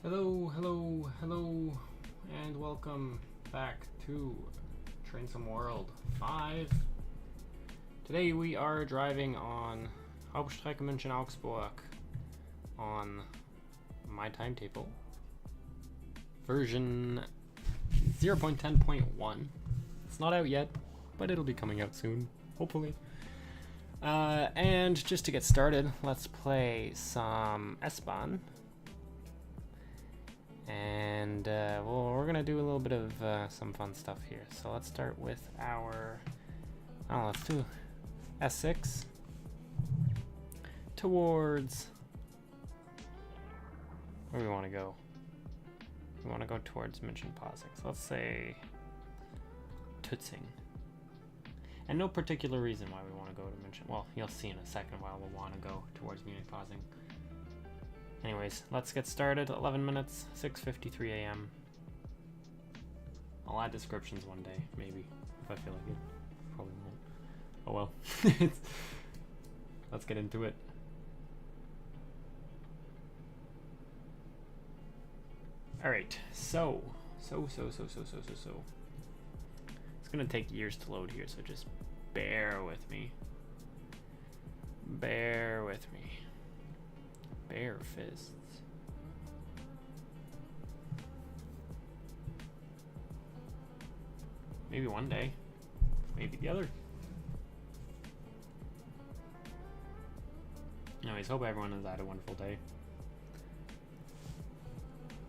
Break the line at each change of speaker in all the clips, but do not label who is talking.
Hello, hello, hello, and welcome back to Train Some World 5. Today we are driving on Hauptstrecke München Augsburg on my timetable. Version 0.10.1. It's not out yet, but it'll be coming out soon, hopefully. And just to get started, let's play some S-Bahn. And well, we're gonna do a little bit of some fun stuff here. So let's start with our, let's do S6 towards, where do we want to go? We want to go towards München Pasing. So let's say Tutzing. And no particular reason why we want to go to München. Well, you'll see in a second why we'll want to go towards Munich Pasing. Anyways, let's get started. 11 minutes, 6:53 a.m. I'll add descriptions one day, maybe, if I feel like it. Probably won't. Oh well. Let's get into it. Alright, so. It's gonna take years to load here, so just bear with me. Bear with me. Bare fists. Maybe one day. Maybe the other. Anyways, hope everyone has had a wonderful day.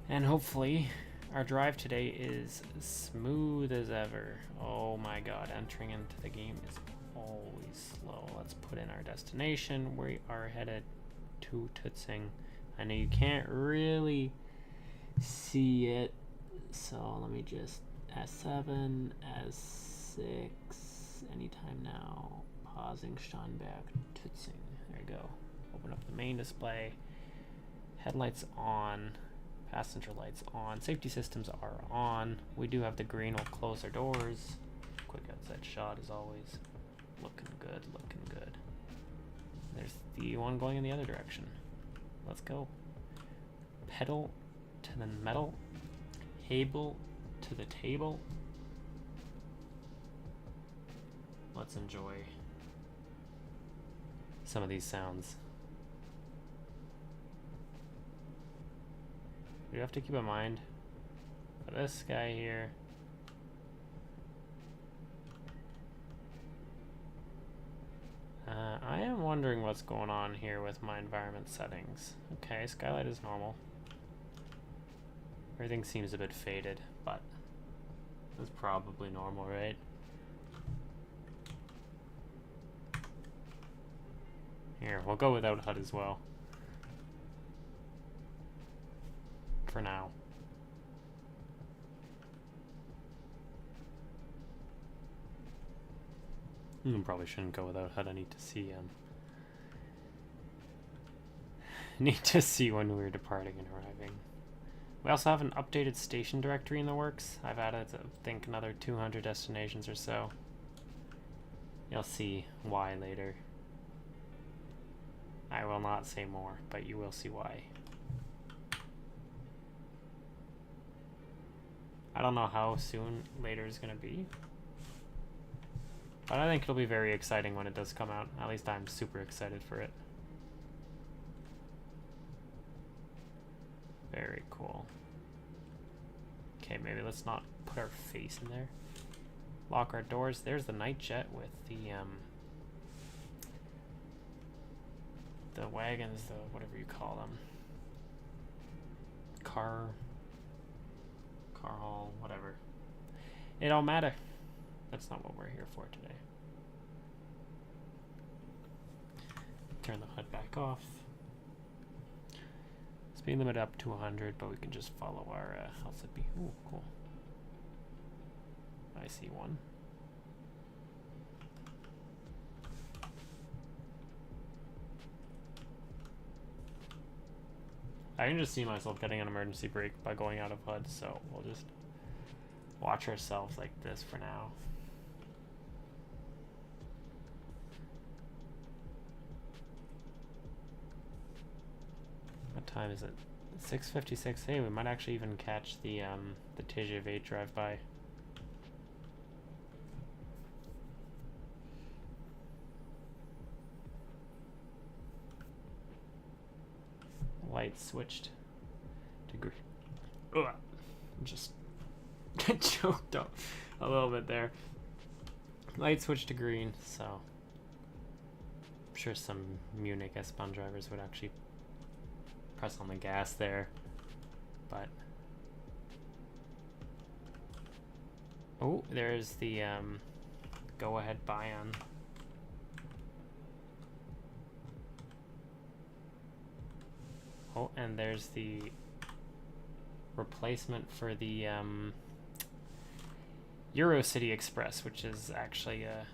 And hopefully our drive today is smooth as ever. Oh my god, entering into the game is always slow. Let's put in our destination. We are headed to Tutzing. I know you can't really see it, so let me just S7, S6, anytime now, pausing, Steinberg, Tutzing. There you go. Open up the main display. Headlights on, passenger lights on, safety systems are on. We do have the green. We'll close our doors. Quick outside shot as always. Looking good, looking good. There's the one going in the other direction. Let's go. Pedal to the metal. Cable to the table. Let's enjoy some of these sounds. We have to keep in mind for this guy here. I am wondering what's going on here with my environment settings. Okay, skylight is normal. Everything seems a bit faded, but that's probably normal, right? Here, we'll go without HUD as well. For now. Probably shouldn't go without HUD. I need to see need to see when we're departing and arriving. We also have an updated station directory in the works. I've added, I think, another 200 destinations or so. You'll see why later. I will not say more, but you will see why. I don't know how soon later is going to be. But I think it'll be very exciting when it does come out. At least I'm super excited for it. Very cool. Okay, maybe let's not put our face in there. Lock our doors. There's the night jet with the wagons, the whatever you call them. Car haul, whatever. It don't matter. That's not what we're here for today. Turn the HUD back off. Speed limit up to 100, but we can just follow our LZB. Ooh, cool. I see one. I can just see myself getting an emergency brake by going out of HUD, so we'll just watch ourselves like this for now. What time is it? 6:56. Hey, we might actually even catch the TGV drive by. Light switched to green. Ugh. Just choked up a little bit there. Light switched to green, so I'm sure some Munich S-Bahn drivers would actually press on the gas there, but oh, there's the go-ahead buy-on. Oh, and there's the replacement for the Eurocity Express, which is actually a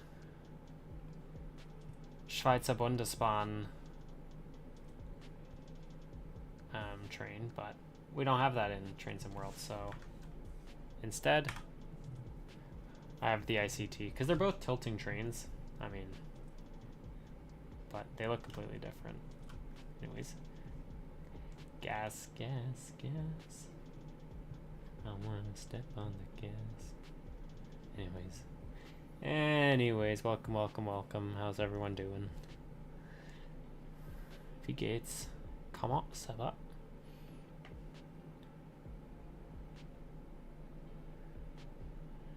Schweizer Bundesbahn train, but we don't have that in Train Sim World, so instead I have the ICT, because they're both tilting trains, I mean, but they look completely different. Anyways, gas, gas, gas. I wanna step on the gas. Anyways, welcome, welcome, welcome. How's everyone doing? Wie geht's? Comment ça va?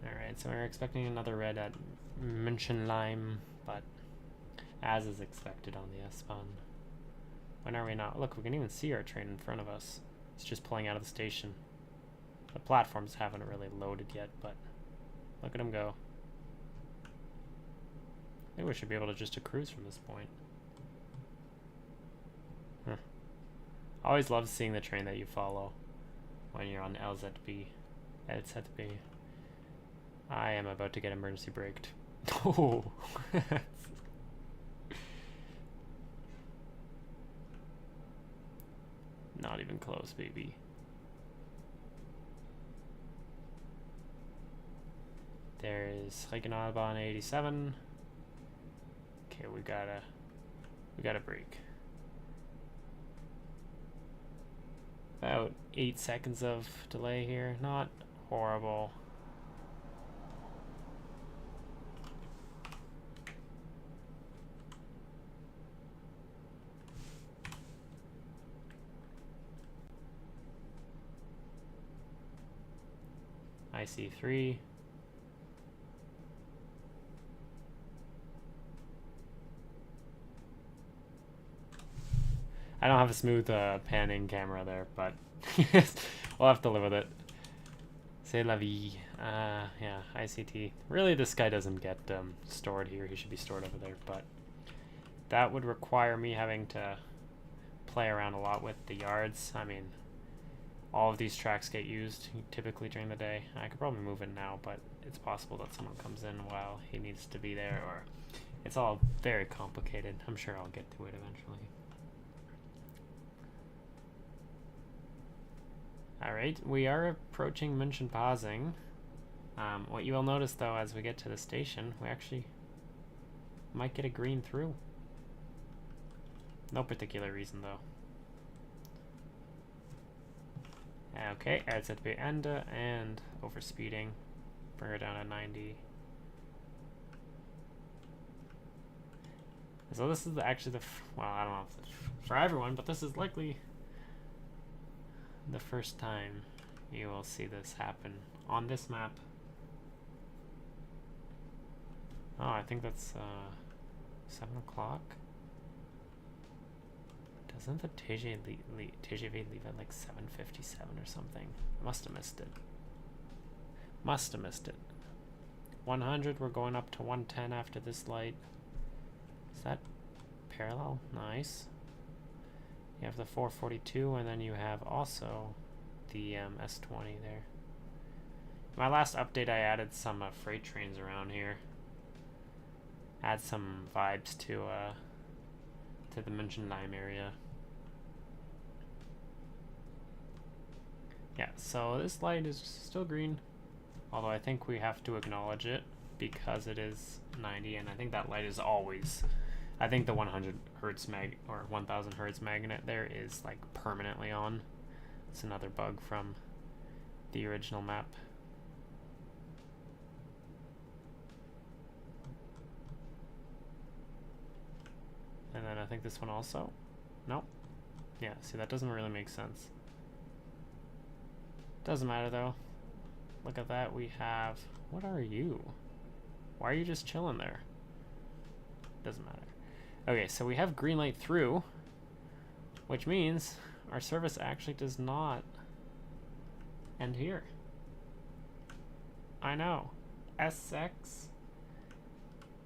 Alright, so we're expecting another red at München Lime, but as is expected on the S-Bahn. When are we not? Look, we can even see our train in front of us. It's just pulling out of the station. The platforms haven't really loaded yet, but look at them go. I think we should be able to just cruise from this point. Huh. I always love seeing the train that you follow when you're on LZB. LZB. I am about to get emergency braked. Oh! Not even close, baby. There is Regionalbahn 87. Okay, we gotta brake. About 8 seconds of delay here. Not horrible. IC3. I don't have a smooth panning camera there, but we'll have to live with it. C'est la vie. Yeah, ICT. Really, this guy doesn't get stored here. He should be stored over there, but that would require me having to play around a lot with the yards. I mean, all of these tracks get used typically during the day. I could probably move in now, but it's possible that someone comes in while he needs to be there, or it's all very complicated. I'm sure I'll get to it eventually. Alright, we are approaching München Pasing. What you will notice though, as we get to the station, we actually might get a green through. No particular reason though. Okay, RZB Ende and overspeeding. Bring her down to 90. So this is actually well, I don't know if it's for everyone, but this is likely the first time you will see this happen on this map. Oh, I think that's 7 o'clock. Doesn't the TGV leave at like 7:57 or something? Must have missed it. Must have missed it. 100, we're going up to 110 after this light. Is that parallel? Nice. You have the 442, and then you have also the S20 there. My last update, I added some freight trains around here. Add some vibes to the München Lime area. Yeah, so this light is still green, although I think we have to acknowledge it because it is 90, and I think that light is always, I think the 100 hertz or 1000 hertz magnet there is like permanently on. It's another bug from the original map. And then I think this one also. Nope. Yeah, see, that doesn't really make sense. Doesn't matter though. Look at that, we have... What are you? Why are you just chilling there? Doesn't matter. Okay, so we have green light through, which means our service actually does not end here. I know. SX?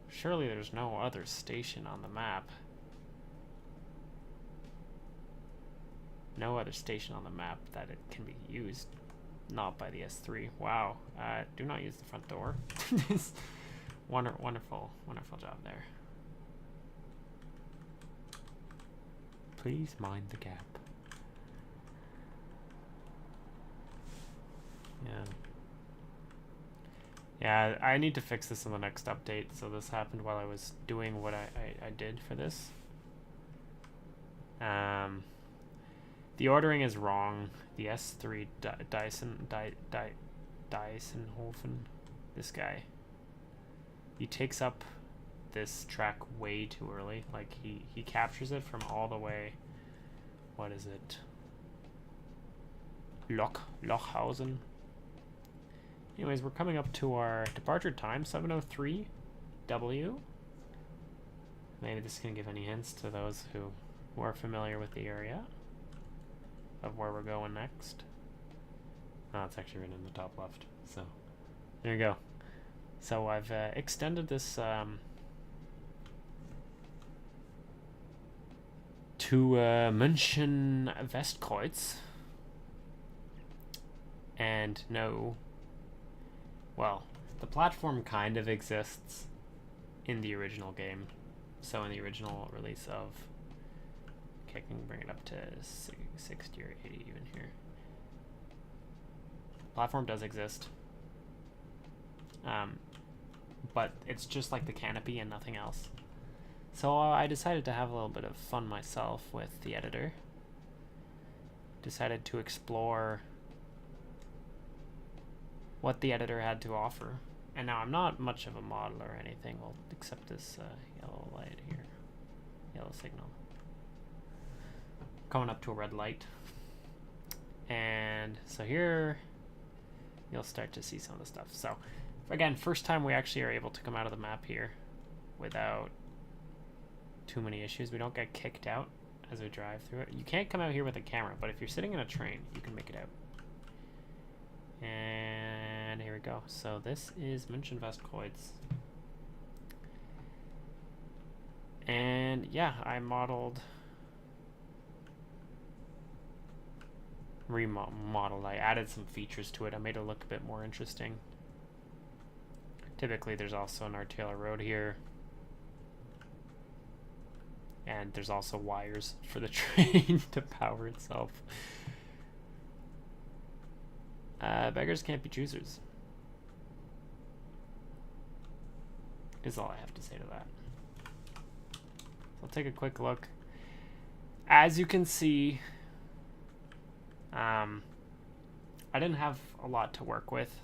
Surely there's no other station on the map. No other station on the map that it can be used. Not by the S3. Wow. Do not use the front door. Wonderful, wonderful job there. Please mind the gap. Yeah, I need to fix this in the next update. So this happened while I was doing what I did for this. The ordering is wrong. The S3 Dysonhofen, this guy, he takes up this track way too early. Like he captures it from all the way, what is it? Lochhausen. Anyways, we're coming up to our departure time, 7:03 W. Maybe this can give any hints to those who are familiar with the area of where we're going next. Oh, it's actually written in the top left. So there you go. So I've extended this to München Westkreuz. And no, well, the platform kind of exists in the original game. So in the original release of, okay, I can bring it up to 60 or 80 even here. Platform does exist, but it's just like the canopy and nothing else. So I decided to have a little bit of fun myself with the editor. Decided to explore what the editor had to offer. And now I'm not much of a modeler or anything, well, except this yellow light here, yellow signal. Coming up to a red light. And so here you'll start to see some of the stuff. So again, first time we actually are able to come out of the map here without too many issues. We don't get kicked out as we drive through it. You can't come out here with a camera, but if you're sitting in a train, you can make it out. And here we go. So this is München Westkreuz. And yeah, I remodeled. I added some features to it. I made it look a bit more interesting. Typically there's also an arterial road here. And there's also wires for the train to power itself. Beggars can't be choosers, is all I have to say to that. So I'll take a quick look. As you can see, I didn't have a lot to work with.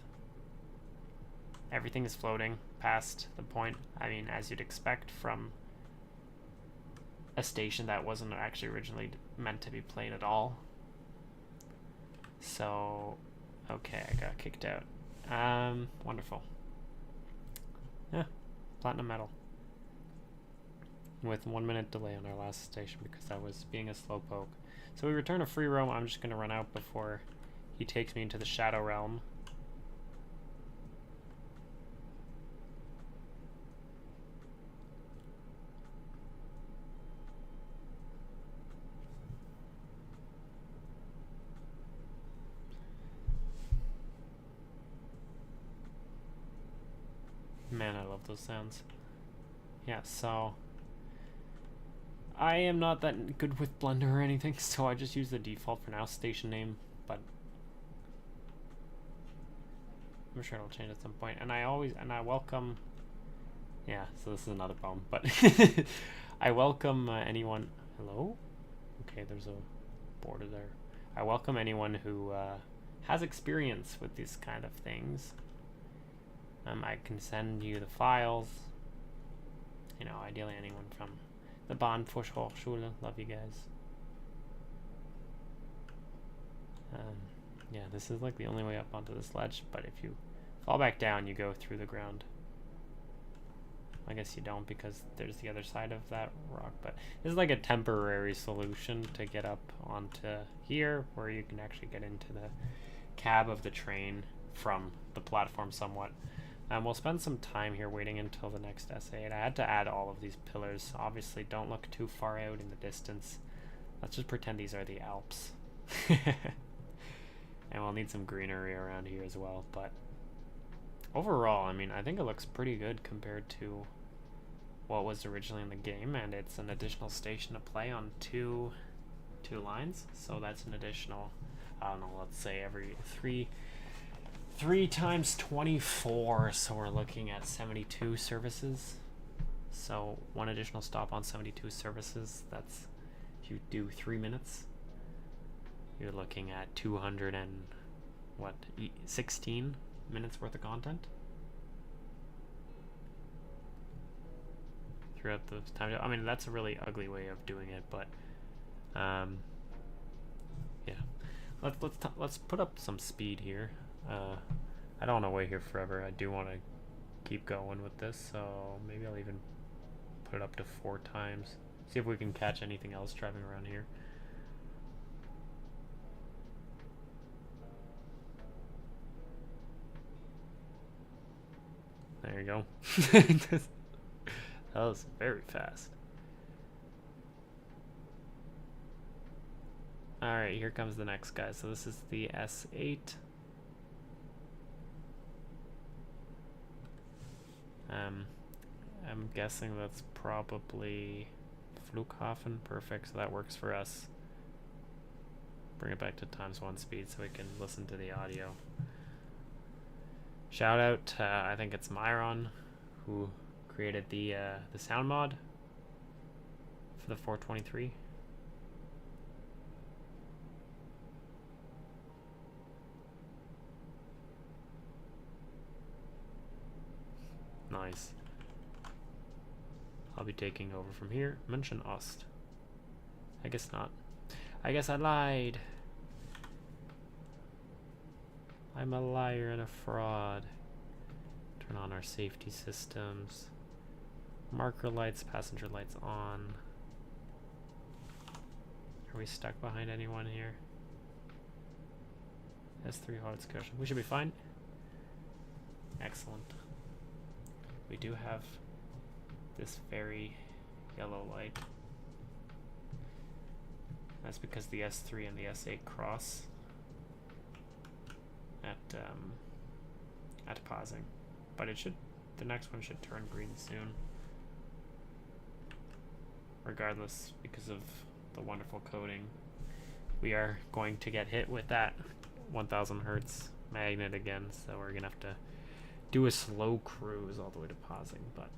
Everything is floating past the point, I mean, as you'd expect from a station that wasn't actually originally meant to be played at all. So okay, I got kicked out. Wonderful. Yeah, platinum medal. With 1 minute delay on our last station because I was being a slowpoke. So we return to free roam. I'm just going to run out before he takes me into the shadow realm. Man, I love those sounds. Yeah, so I am not that good with Blender or anything, so I just use the default for now, station name, but I'm sure it'll change at some point. And I welcome, yeah, so this is another problem, but I welcome anyone. Hello? Okay, there's a border there. I welcome anyone who has experience with these kind of things. I can send you the files. You know, ideally anyone from the Bahnfachhochschule. Love you guys. Yeah, this is like the only way up onto this ledge, but if you fall back down, you go through the ground. I guess you don't because there's the other side of that rock, but this is like a temporary solution to get up onto here where you can actually get into the cab of the train from the platform somewhat. We'll spend some time here waiting until the next S8. I had to add all of these pillars. Obviously, don't look too far out in the distance. Let's just pretend these are the Alps. And we'll need some greenery around here as well, but overall, I mean, I think it looks pretty good compared to what was originally in the game, and it's an additional station to play on two lines, so that's an additional, I don't know, let's say every three times 24, so we're looking at 72 services. So one additional stop on 72 services, that's, if you do 3 minutes, you're looking at 16 minutes worth of content throughout the time. I mean, that's a really ugly way of doing it, but yeah. Let's put up some speed here. I don't want to wait here forever. I do want to keep going with this, so maybe I'll even put it up to 4 times. See if we can catch anything else driving around here. There you go. That was very fast. Alright, here comes the next guy. So this is the S8. I'm guessing that's probably Flughafen. Perfect, so that works for us. Bring it back to ×1 speed so we can listen to the audio. Shout out, I think it's Myron, who created the sound mod for the 423. Nice. I'll be taking over from here. München Ost. I guess not. I guess I lied. I'm a liar and a fraud. Turn on our safety systems. Marker lights, passenger lights on. Are we stuck behind anyone here? S3 hard discussion. We should be fine. Excellent. We do have this very yellow light. That's because the S3 and the S8 cross at pausing, but the next one should turn green soon, regardless, because of the wonderful coding. We are going to get hit with that 1000 hertz magnet again, so we're gonna have to do a slow cruise all the way to pausing, but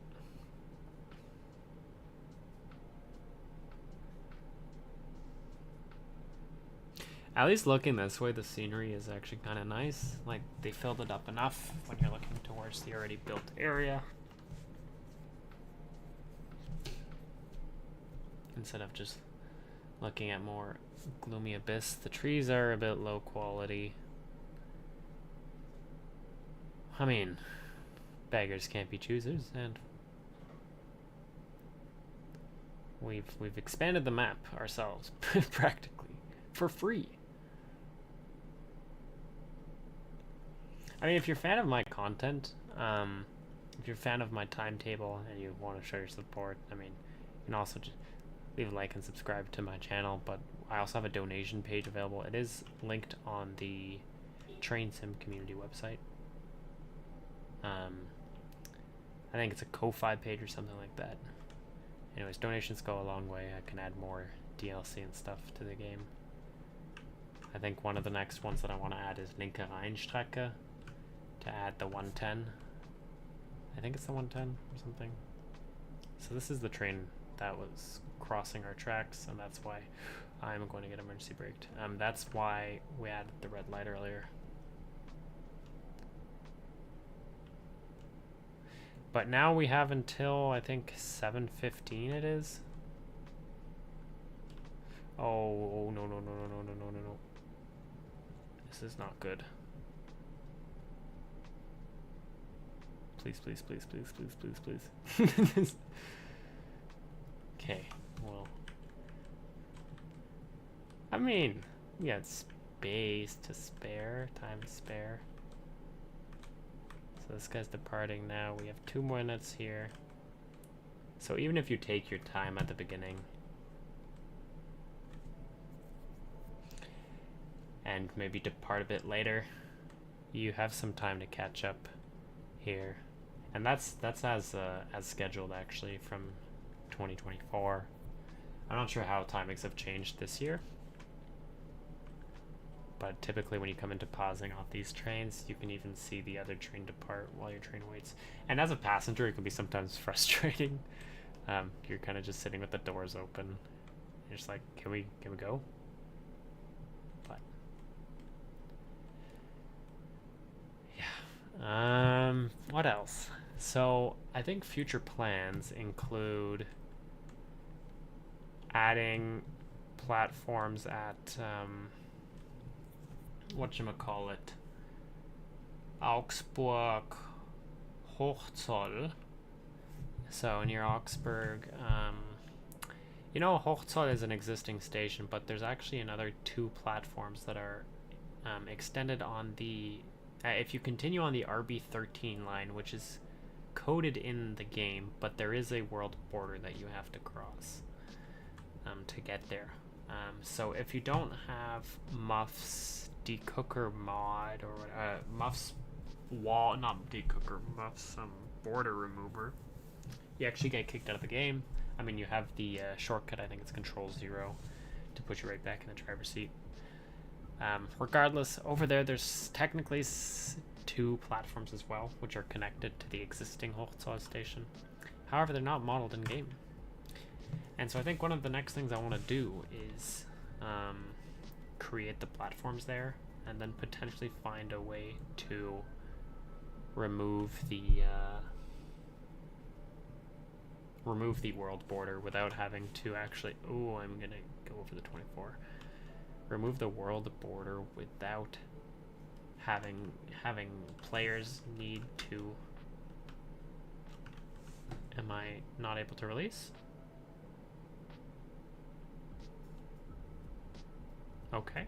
at least looking this way, the scenery is actually kind of nice. Like, they filled it up enough when you're looking towards the already built area, instead of just looking at more gloomy abyss. The trees are a bit low quality. I mean, beggars can't be choosers, and we've expanded the map ourselves practically for free. I mean, if you're a fan of my content, if you're a fan of my timetable and you want to show your support, I mean, you can also just leave a like and subscribe to my channel, but I also have a donation page available. It is linked on the Train Sim community website. I think it's a Ko-Fi page or something like that. Anyways, donations go a long way. I can add more DLC and stuff to the game. I think one of the next ones that I want to add is Linke Rheinstrecke, to add the 110. I think it's the 110 or something. So this is the train that was crossing our tracks, and that's why I'm going to get emergency braked. That's why we added the red light earlier. But now we have until, I think, 7:15 it is. Oh, no, no, no, no, no, no, no, no, no. This is not good. Please, please, please, please, please, please, please. Okay, well. I mean, we got space to spare, time to spare. So this guy's departing now. We have 2 more minutes here. So even if you take your time at the beginning and maybe depart a bit later, you have some time to catch up here. And that's as scheduled actually from 2024. I'm not sure how timings have changed this year. But typically when you come into pausing off these trains, you can even see the other train depart while your train waits. And as a passenger, it can be sometimes frustrating. You're kind of just sitting with the doors open. You're just like, can we go? But yeah. What else? So I think future plans include adding platforms at whatchamacallit, Augsburg Hochzoll. So near Augsburg, you know, Hochzoll is an existing station, but there's actually another 2 platforms that are extended on the, if you continue on the RB13 line, which is coded in the game, but there is a world border that you have to cross to get there. So if you don't have Muff's decooker mod, or Muff's wall, not decooker, Muff's border remover, you actually get kicked out of the game. I mean, you have the shortcut, I think it's Control-0, to put you right back in the driver's seat. Regardless, over there's technically 2 platforms as well, which are connected to the existing Hochzoll station. However, they're not modeled in game. And so I think one of the next things I want to do is create the platforms there, and then potentially find a way to remove the world border without having to actually, oh, I'm gonna go over the 24. Remove the world border without having players need to. Am I not able to release? Okay.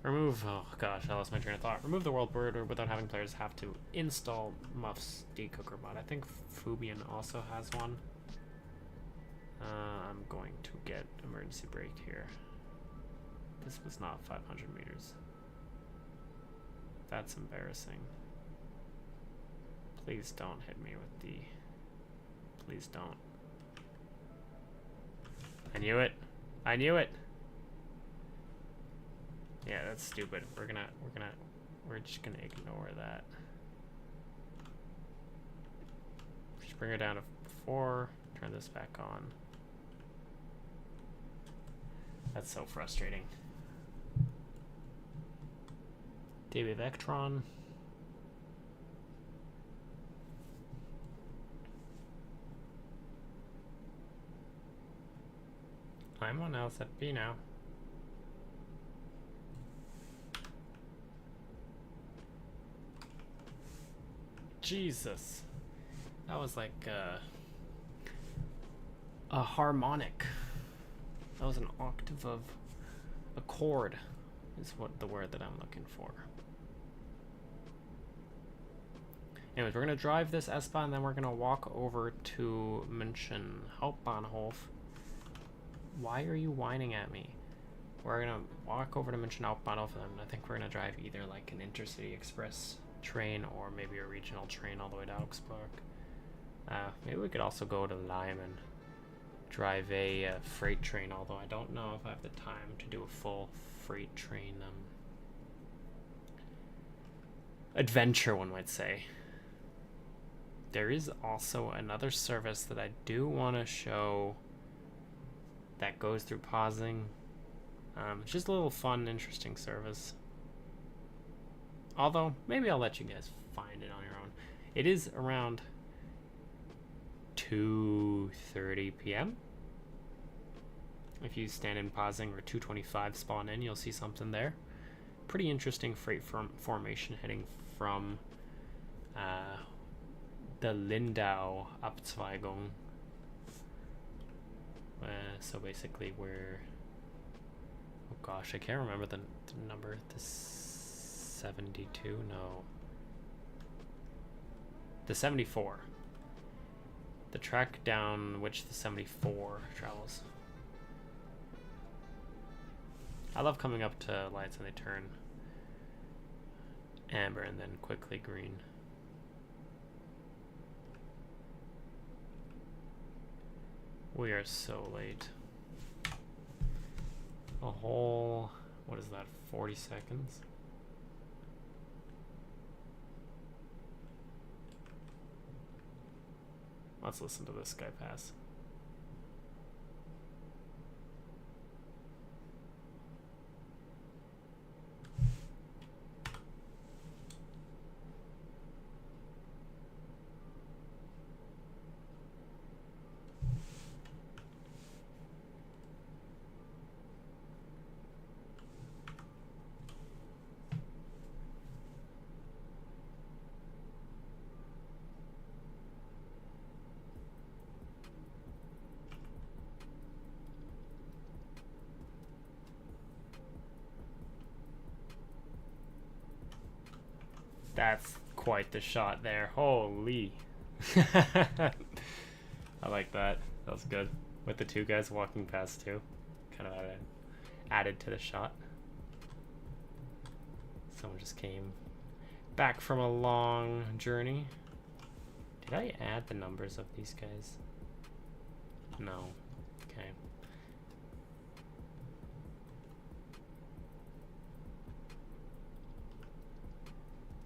Remove, oh gosh, I lost my train of thought. Remove the world border without having players have to install Muff's decooker mod. I think Fubian also has one. I'm going to get emergency brake here. This was not 500 meters. That's embarrassing. Please don't hit me with the... Please don't. I knew it. I knew it. Yeah, that's stupid. We're just gonna ignore that. Just bring her down to 4. Turn this back on. That's so frustrating. DB Vectron. I'm on LZB now. Jesus. That was like a harmonic. That was an octave of a chord, is what the word that I'm looking for. Anyways, we're gonna drive this S-Bahn, and then we're gonna walk over to München Hauptbahnhof. Why are you whining at me? We're gonna walk over to München Hauptbahnhof, and I think we're gonna drive either like an intercity express train or maybe a regional train all the way to Augsburg. Maybe we could also go to Lyme and drive a freight train, although I don't know if I have the time to do a full freight train adventure, one might say. There is also another service that I do want to show that goes through pausing. It's just a little fun, interesting service. Although, maybe I'll let you guys find it on your own. It is around 2:30 p.m. If you stand in pausing or 2:25 spawn in, you'll see something there. Pretty interesting freight formation heading from the Lindau Abzweigung. So basically we're... Oh gosh, I can't remember the number. The 72? No. The 74. The track down which the 74 travels. I love coming up to lights and they turn amber and then quickly green. We are so late. A whole, what is that, 40 seconds? Let's listen to this guy pass. That's quite the shot there. Holy. I like that. That was good. With the two guys walking past too. Kind of added to the shot. Someone just came back from a long journey. Did I add the numbers of these guys? No. Okay.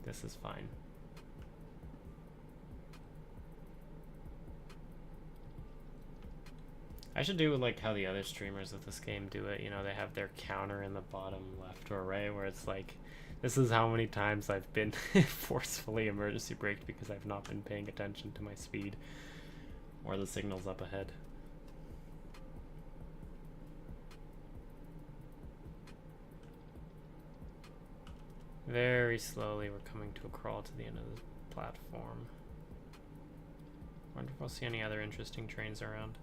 This is fine. I should do like how the other streamers of this game do it. You know, they have their counter in the bottom left or right where it's like, this is how many times I've been forcefully emergency braked because I've not been paying attention to my speed or the signals up ahead. Very slowly, we're coming to a crawl to the end of the platform. Wonder if we'll see any other interesting trains around.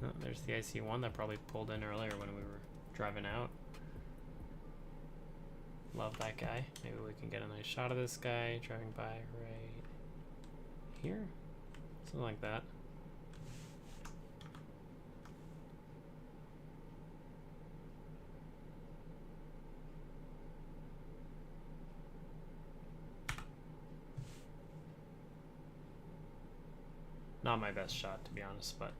Oh, there's the IC1 that probably pulled in earlier when we were driving out. Love that guy. Maybe we can get a nice shot of this guy driving by right here. Something like that. Not my best shot, to be honest, but...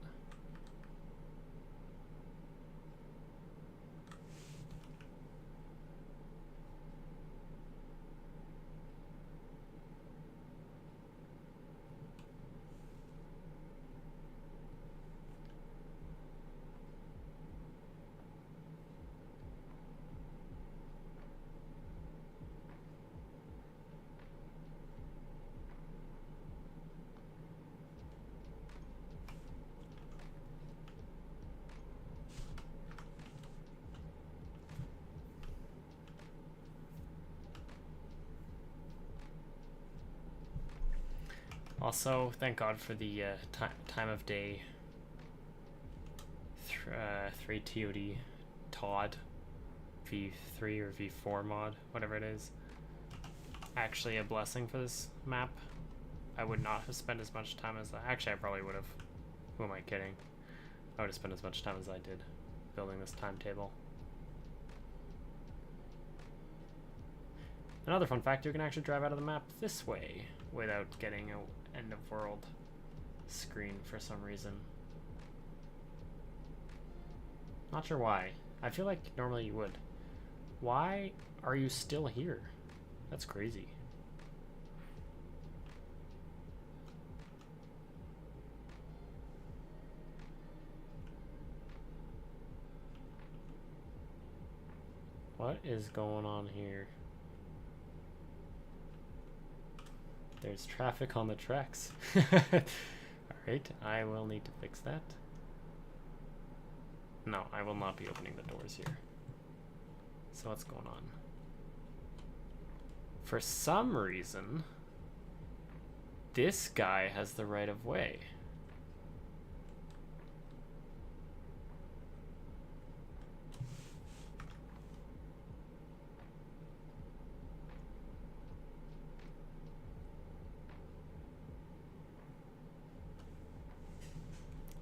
Also, thank God for the time of day 3 TOD Todd V3 or V4 mod, whatever it is. Actually a blessing for this map. I would not have spent as much time as actually I probably would have. Who am I kidding? I would have spent as much time as I did building this timetable. Another fun fact, you can actually drive out of the map this way without getting a end of world screen for some reason. Not sure why. I feel like normally you would. Why are you still here? That's crazy. What is going on here? There's traffic on the tracks. Alright, I will need to fix that. No, I will not be opening the doors here. So what's going on? For some reason, this guy has the right of way.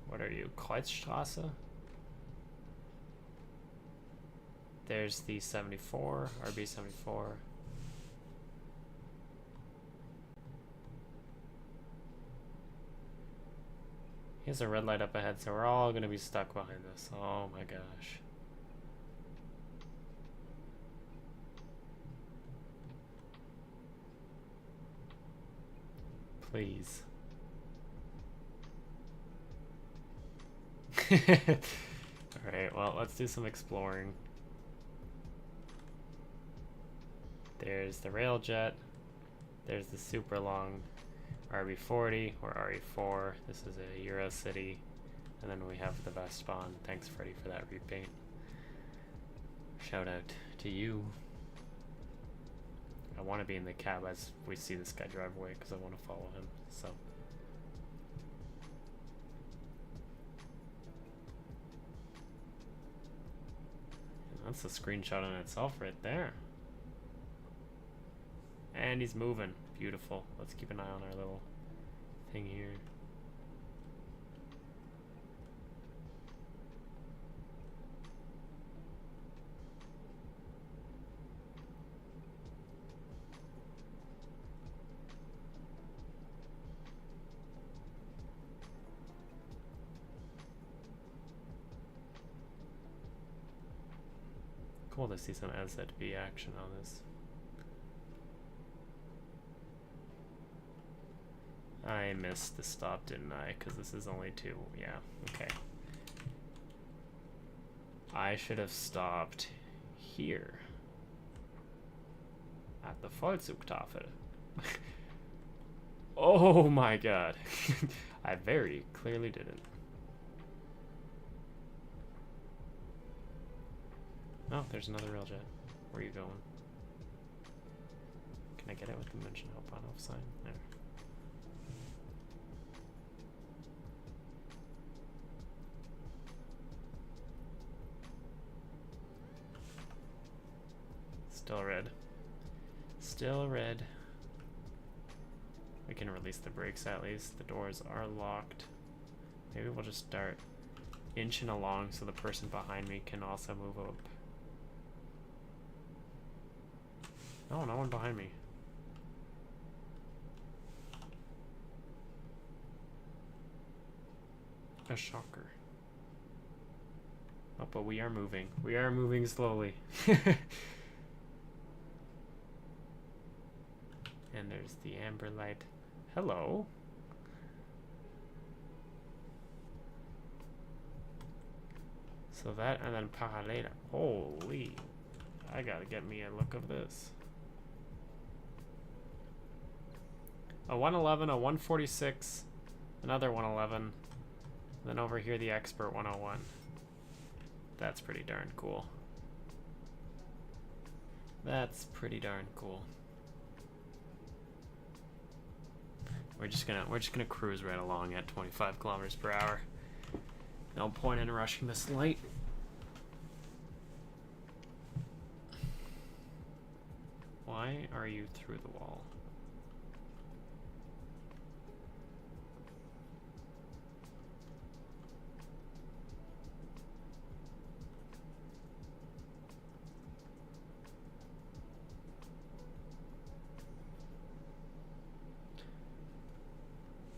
What are you, Kreuzstraße? There's the 74, RB 74. He has a red light up ahead, so we're all gonna be stuck behind this. Oh my gosh. Please. Alright, well, let's do some exploring. There's the railjet. There's the super long RB40 or RE4. This is a Euro City. And then we have the Vestbahn. Thanks, Freddie, for that repaint. Shout out to you. I want to be in the cab as we see this guy drive away because I want to follow him. So. That's a screenshot in itself right there. And he's moving. Beautiful. Let's keep an eye on our little thing here. Cool to see some SZB action on this. I missed the stop, didn't I? Because this is only 2. Yeah, okay. I should have stopped here. At the Vollzugtafel. Oh my god. I very clearly didn't. Oh, there's another railjet. Where are you going? Can I get it with the München Hauptbahnhof sign? There. Still red. Still red. We can release the brakes at least. The doors are locked. Maybe we'll just start inching along so the person behind me can also move up. Oh, no one behind me. A shocker. Oh, but we are moving. We are moving slowly. And there's the amber light. Hello. So that and then Parallel. Holy. I gotta get me a look of this. A 111, a 146, another 111, then over here the Expert 101. That's pretty darn cool. That's pretty darn cool. We're just gonna cruise right along at 25 kilometers per hour. No point in rushing this light. Why are you through the wall?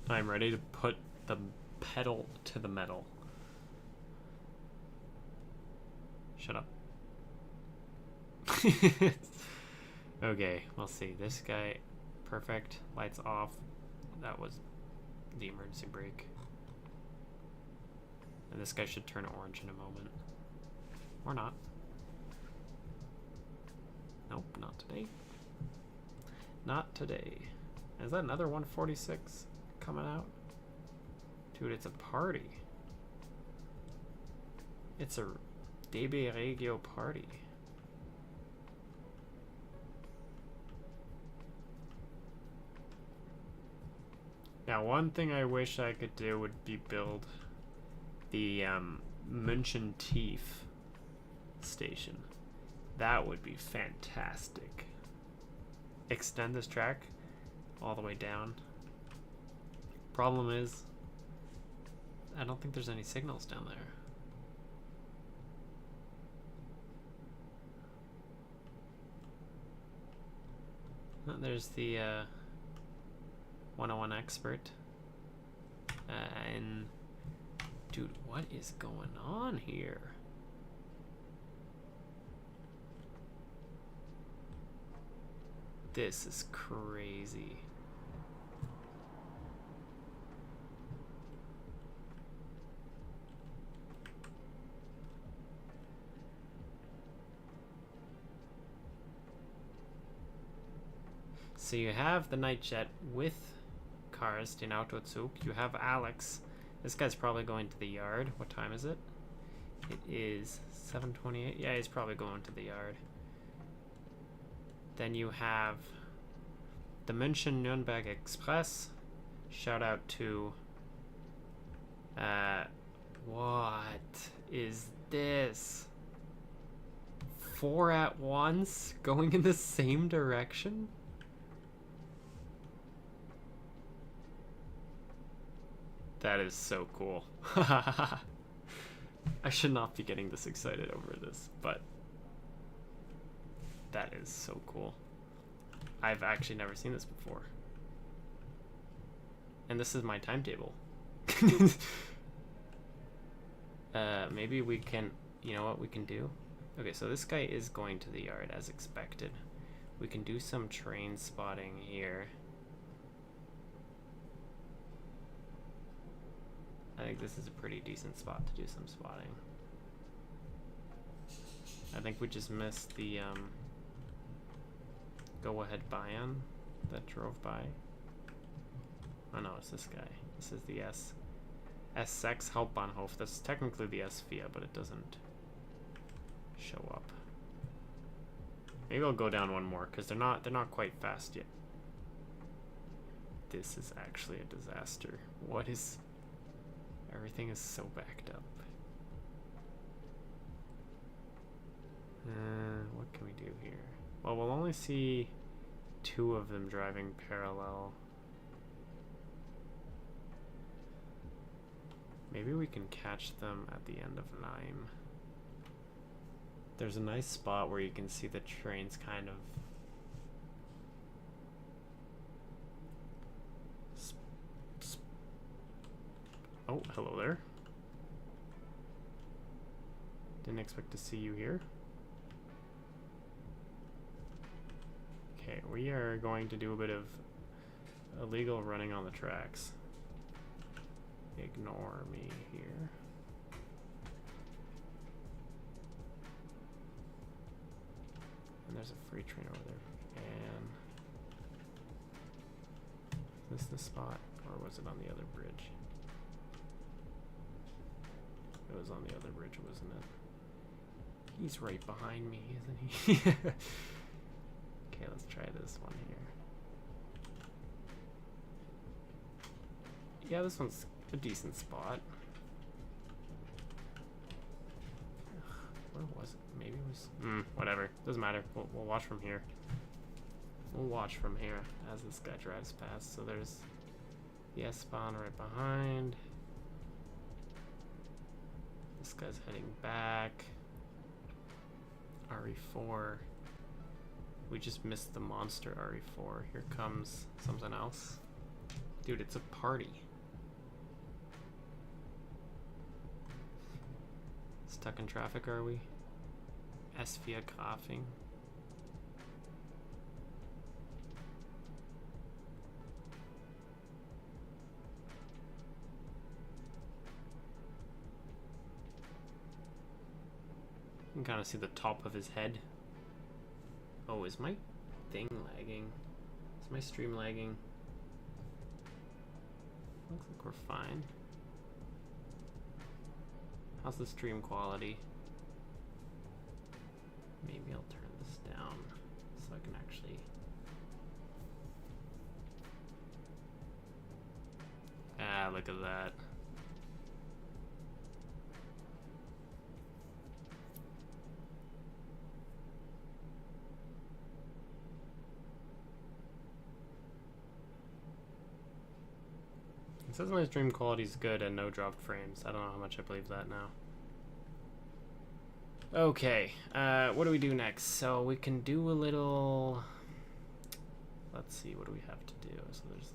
I'm ready to put the pedal to the metal. Shut up. Okay, we'll see. This guy, perfect. Lights off. That was the emergency brake. And this guy should turn orange in a moment. Or not. Nope, not today. Not today. Is that another 146 coming out? Dude, it's a party. It's a DB Regio party. Now, one thing I wish I could do would be build the München Tief station. That would be fantastic. Extend this track all the way down. Problem is, I don't think there's any signals down there. Oh, there's the 101 expert. And dude, what is going on here? This is crazy. So you have the night jet with cars, den Autozug. You have Alex. This guy's probably going to the yard. What time is it? It is 7:28. Yeah, he's probably going to the yard. Then you have the München Nürnberg Express. Shout out to what is this? 4 at once going in the same direction? That is so cool. I should not be getting this excited over this, but that is so cool. I've actually never seen this before. And this is my timetable. Maybe we can, you know what we can do? Okay, so this guy is going to the yard as expected. We can do some train spotting here. I think this is a pretty decent spot to do some spotting. I think we just missed the go-ahead buy-in that drove by. Oh no, it's this guy. This is the S6 Hauptbahnhof. That's technically the S-Via, but it doesn't show up. Maybe I'll go down one more because they're not quite fast yet. This is actually a disaster. What is? Everything is so backed up. What can we do here? Well, we'll only see 2 of them driving parallel. Maybe we can catch them at the end of Nîmes. There's a nice spot where you can see the trains kind of oh, hello there. Didn't expect to see you here. Okay, we are going to do a bit of illegal running on the tracks. Ignore me here. And there's a freight train over there. And is this the spot? Or was it on the other bridge? It was on the other bridge, wasn't it? He's right behind me, isn't he? Okay, let's try this one here. Yeah, this one's a decent spot. Ugh, where was it? Maybe it was... whatever. Doesn't matter. We'll watch from here. We'll watch from here as this guy drives past. So there's the S-Bahn right behind. This guy's heading back. RE4. We just missed the monster RE4. Here comes something else. Dude, it's a party. Stuck in traffic, are we? S-Via Grafing. You can kind of see the top of his head. Oh, Oh, is my thing lagging? Is my stream lagging? Looks like we're fine. How's the stream quality? Maybe I'll turn this down so I can actually... Ah, look at that. It says my stream quality is good and no dropped frames. I don't know how much I believe that now. Okay, what do we do next? So we can do a little... Let's see, what do we have to do? So there's...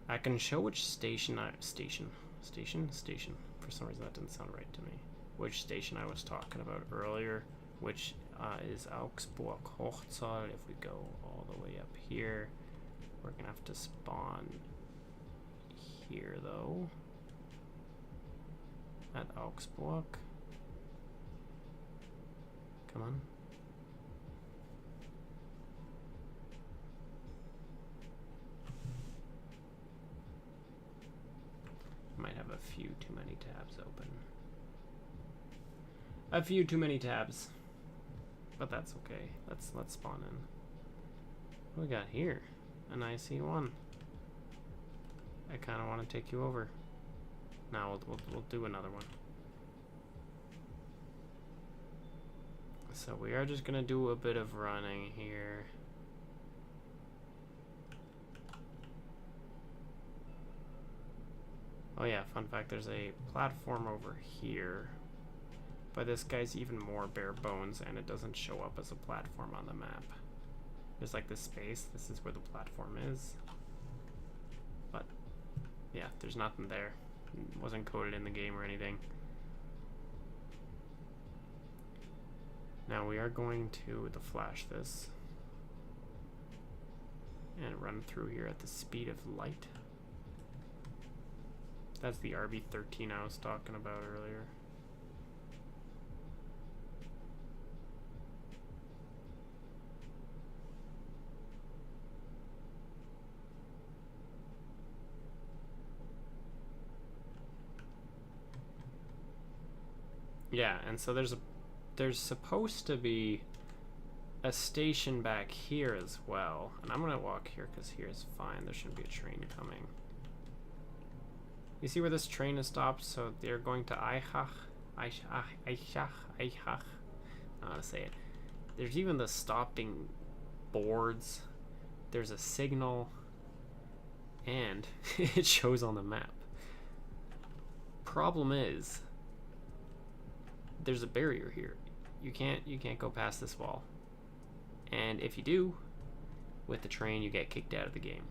I can show which station Station. For some reason that didn't sound right to me. Which station I was talking about earlier, which is Augsburg Hochzoll. If we go all the way up here, we're gonna have to spawn here though. At Augsburg. Come on. Might have a few too many tabs open. A few too many tabs. But that's okay. Let's spawn in. What do we got here? An IC1. I kind of want to take you over. Now we'll do another one. So we are just gonna do a bit of running here. Oh yeah, fun fact, there's a platform over here. But this guy's even more bare bones and it doesn't show up as a platform on the map. There's like this space, this is where the platform is. But yeah, there's nothing there. It wasn't coded in the game or anything. Now we are going to flash this and run through here at the speed of light. That's the RB13 I was talking about earlier. Yeah, and so there's supposed to be a station back here as well. And I'm gonna walk here because here is fine. There shouldn't be a train coming. You see where this train is stopped? So they're going to Eichach. I don't know how to say it. There's even the stopping boards. There's a signal. And it shows on the map. Problem is, there's a barrier here. You can't go past this wall. And if you do, with the train, you get kicked out of the game.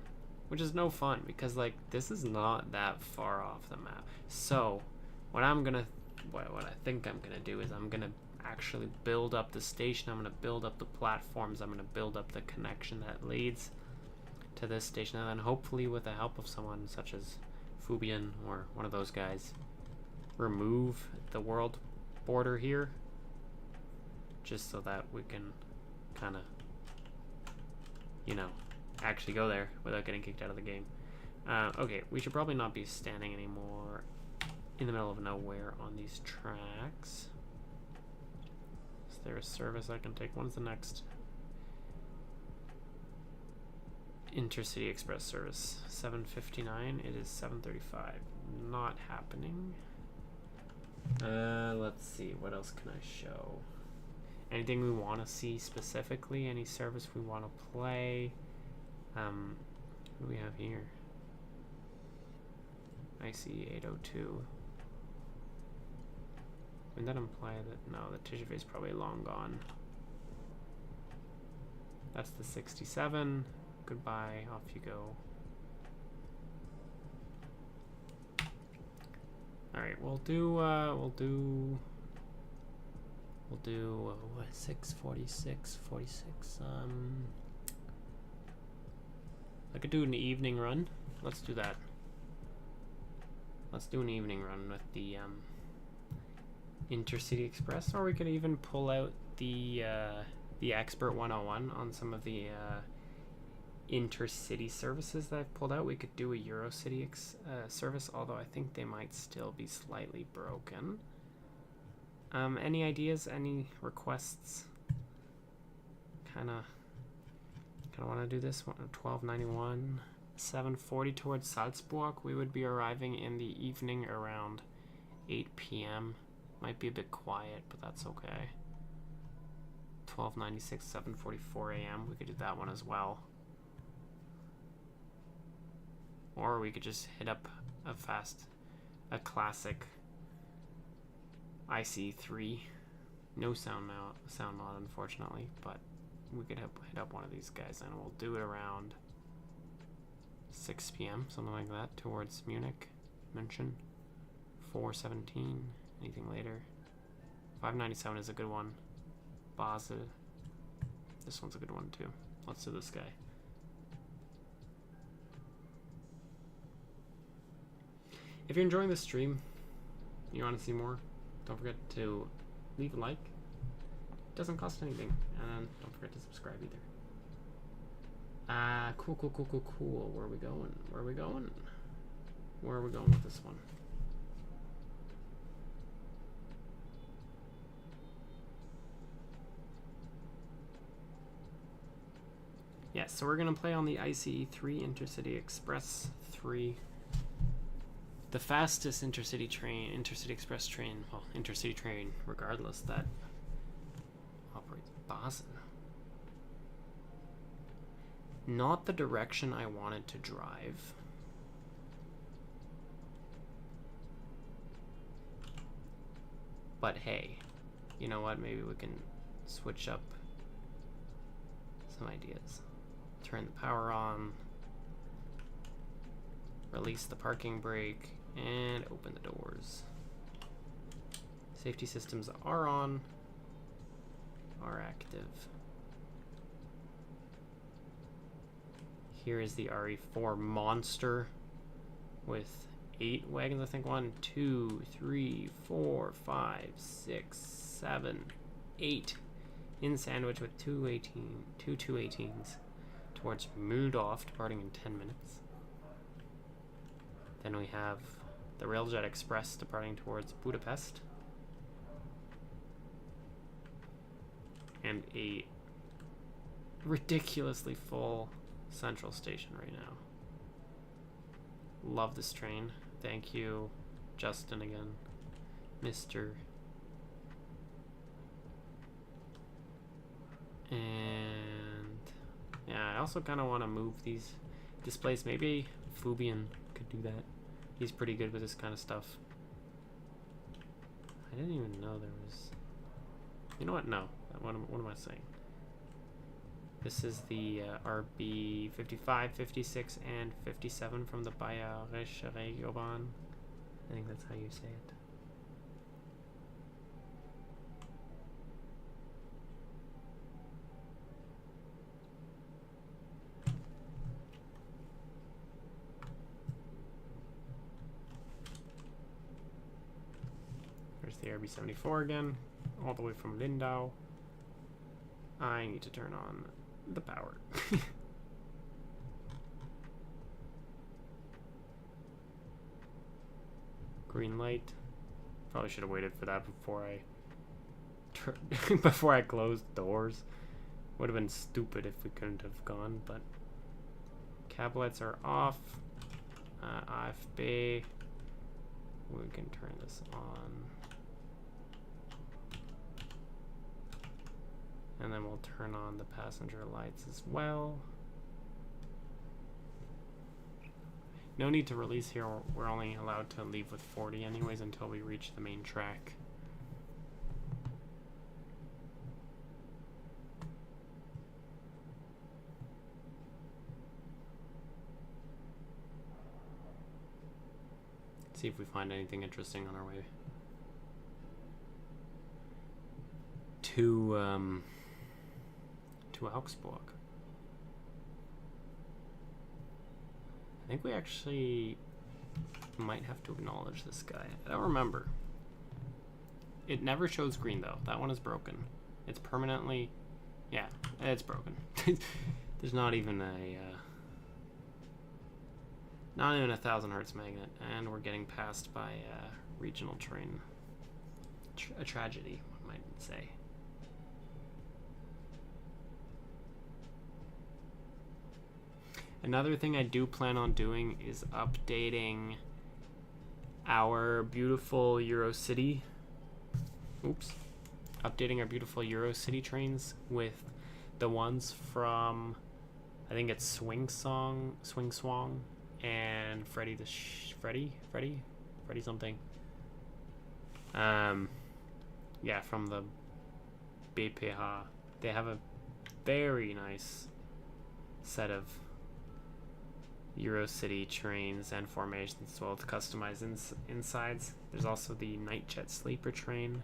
Which is no fun, because like this is not that far off the map. So what I think I'm gonna do is I'm gonna actually build up the station. I'm gonna build up the platforms. I'm gonna build up the connection that leads to this station, and then hopefully with the help of someone such as Fubian or one of those guys, remove the world border here, just so that we can kind of, you know, actually go there without getting kicked out of the game. Okay, we should probably not be standing anymore in the middle of nowhere on these tracks. Is there a service I can take? When's the next Intercity Express service? 7:59. It is 7:35. Not happening. Let's see. What else can I show? Anything we want to see specifically? Any service we want to play? What do we have here? IC 802. Wouldn't that imply that... No, the TGV is probably long gone. That's the 67. Goodbye. Off you go. Alright, we'll do 6:46, 46. I could do an evening run. Let's do that. Let's do an evening run with the Intercity Express, or we could even pull out the Expert 101 on some of the intercity services that I've pulled out. We could do a Eurocity service, although I think they might still be slightly broken. Any ideas? Any requests? Kind of want to do this one. 1291, 740 towards Salzburg. We would be arriving in the evening around 8 p.m. Might be a bit quiet, but that's okay. 1296, 744 a.m. We could do that one as well. Or we could just hit up a classic IC3. No sound mod, unfortunately, but we could hit up one of these guys, and we'll do it around 6 p.m., something like that, towards Munich, München. 417. Anything later? 597 is a good one. Basel. This one's a good one too. Let's do this guy. If you're enjoying this stream, you want to see more, don't forget to leave a like. It doesn't cost anything, and don't forget to subscribe either. Cool. Where are we going? Where are we going with this one? Yeah, so we're gonna play on the ICE 3 Intercity Express 3. The fastest intercity express train, well, intercity train, regardless, that operates Basel. Not the direction I wanted to drive. But hey, you know what? Maybe we can switch up some ideas. Turn the power on. Release the parking brake. And open the doors. Safety systems are on. Are active. Here is the RE4 Monster with 8 wagons, I think. 1, 2, 3, 4, 5, 6, 7, 8. In sandwich with two 218s towards Mühldorf, departing in 10 minutes. Then we have the Railjet Express departing towards Budapest. And a ridiculously full Central Station right now. Love this train. Thank you, Justin, again. Mr. And yeah, I also kind of want to move these displays. Maybe Fubian could do that. He's pretty good with this kind of stuff. I didn't even know there was... You know what? No. What am I saying? This is the RB 55, 56, and 57 from the Bayerische Regiobahn. I think that's how you say it. There's the RB 74 again, all the way from Lindau. I need to turn on the power. Green light. Probably should have waited for that before I before I closed doors. Would have been stupid if we couldn't have gone, but cab lights are off. AFB. We can turn this on. And then we'll turn on the passenger lights as well. No need to release here. We're only allowed to leave with 40 anyways until we reach the main track. See if we find anything interesting on our way to Augsburg. I think we actually might have to acknowledge this guy. I don't remember. It never shows green though. That one is broken. It's permanently, yeah, it's broken. There's not even a 1,000 hertz magnet, and we're getting passed by a regional train. A tragedy, one might say. Another thing I do plan on doing is updating our beautiful Eurocity. Updating our beautiful Eurocity trains with the ones from, I think it's Swing Swang, and Freddy something. Yeah, from the BPH. They have a very nice set of Eurocity trains and formations as well to customize insides. There's also the Nightjet Sleeper train,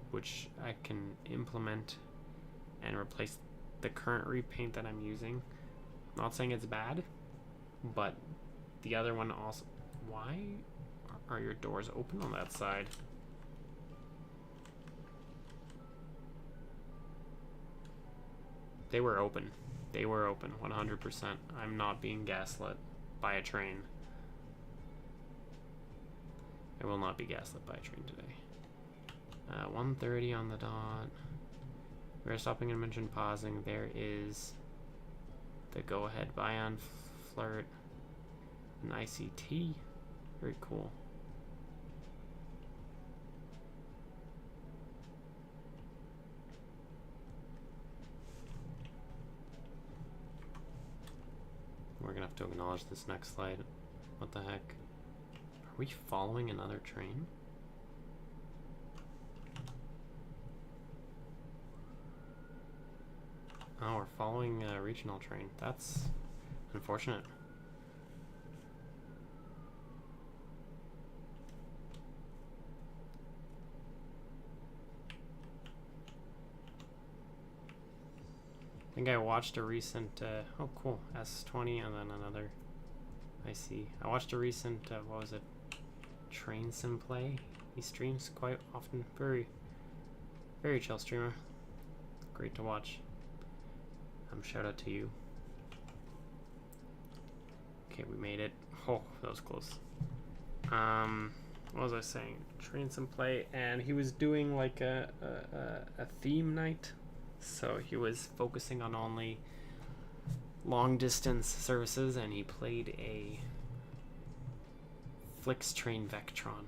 which I can implement and replace the current repaint that I'm using. I'm not saying it's bad, but the other one also... Why are your doors open on that side? They were open. They were open, 100%. I'm not being gaslit by a train. I will not be gaslit by a train today. 1:30 on the dot. We're stopping and mention pausing. There is the go-ahead Bion Flirt. An ICT. Very cool. We're gonna have to acknowledge this next slide. What the heck? Are we following another train? Oh, we're following a regional train. That's unfortunate. I think I watched a recent, oh cool, S20 and then another, I see. I watched a recent, what was it, Train Sim Play. He streams quite often, very chill streamer. Great to watch. Shout out to you. Okay, we made it. Oh, that was close. What was I saying? Train Sim Play, and he was doing like a theme night. So he was focusing on only long distance services, and he played a Flixtrain Vectron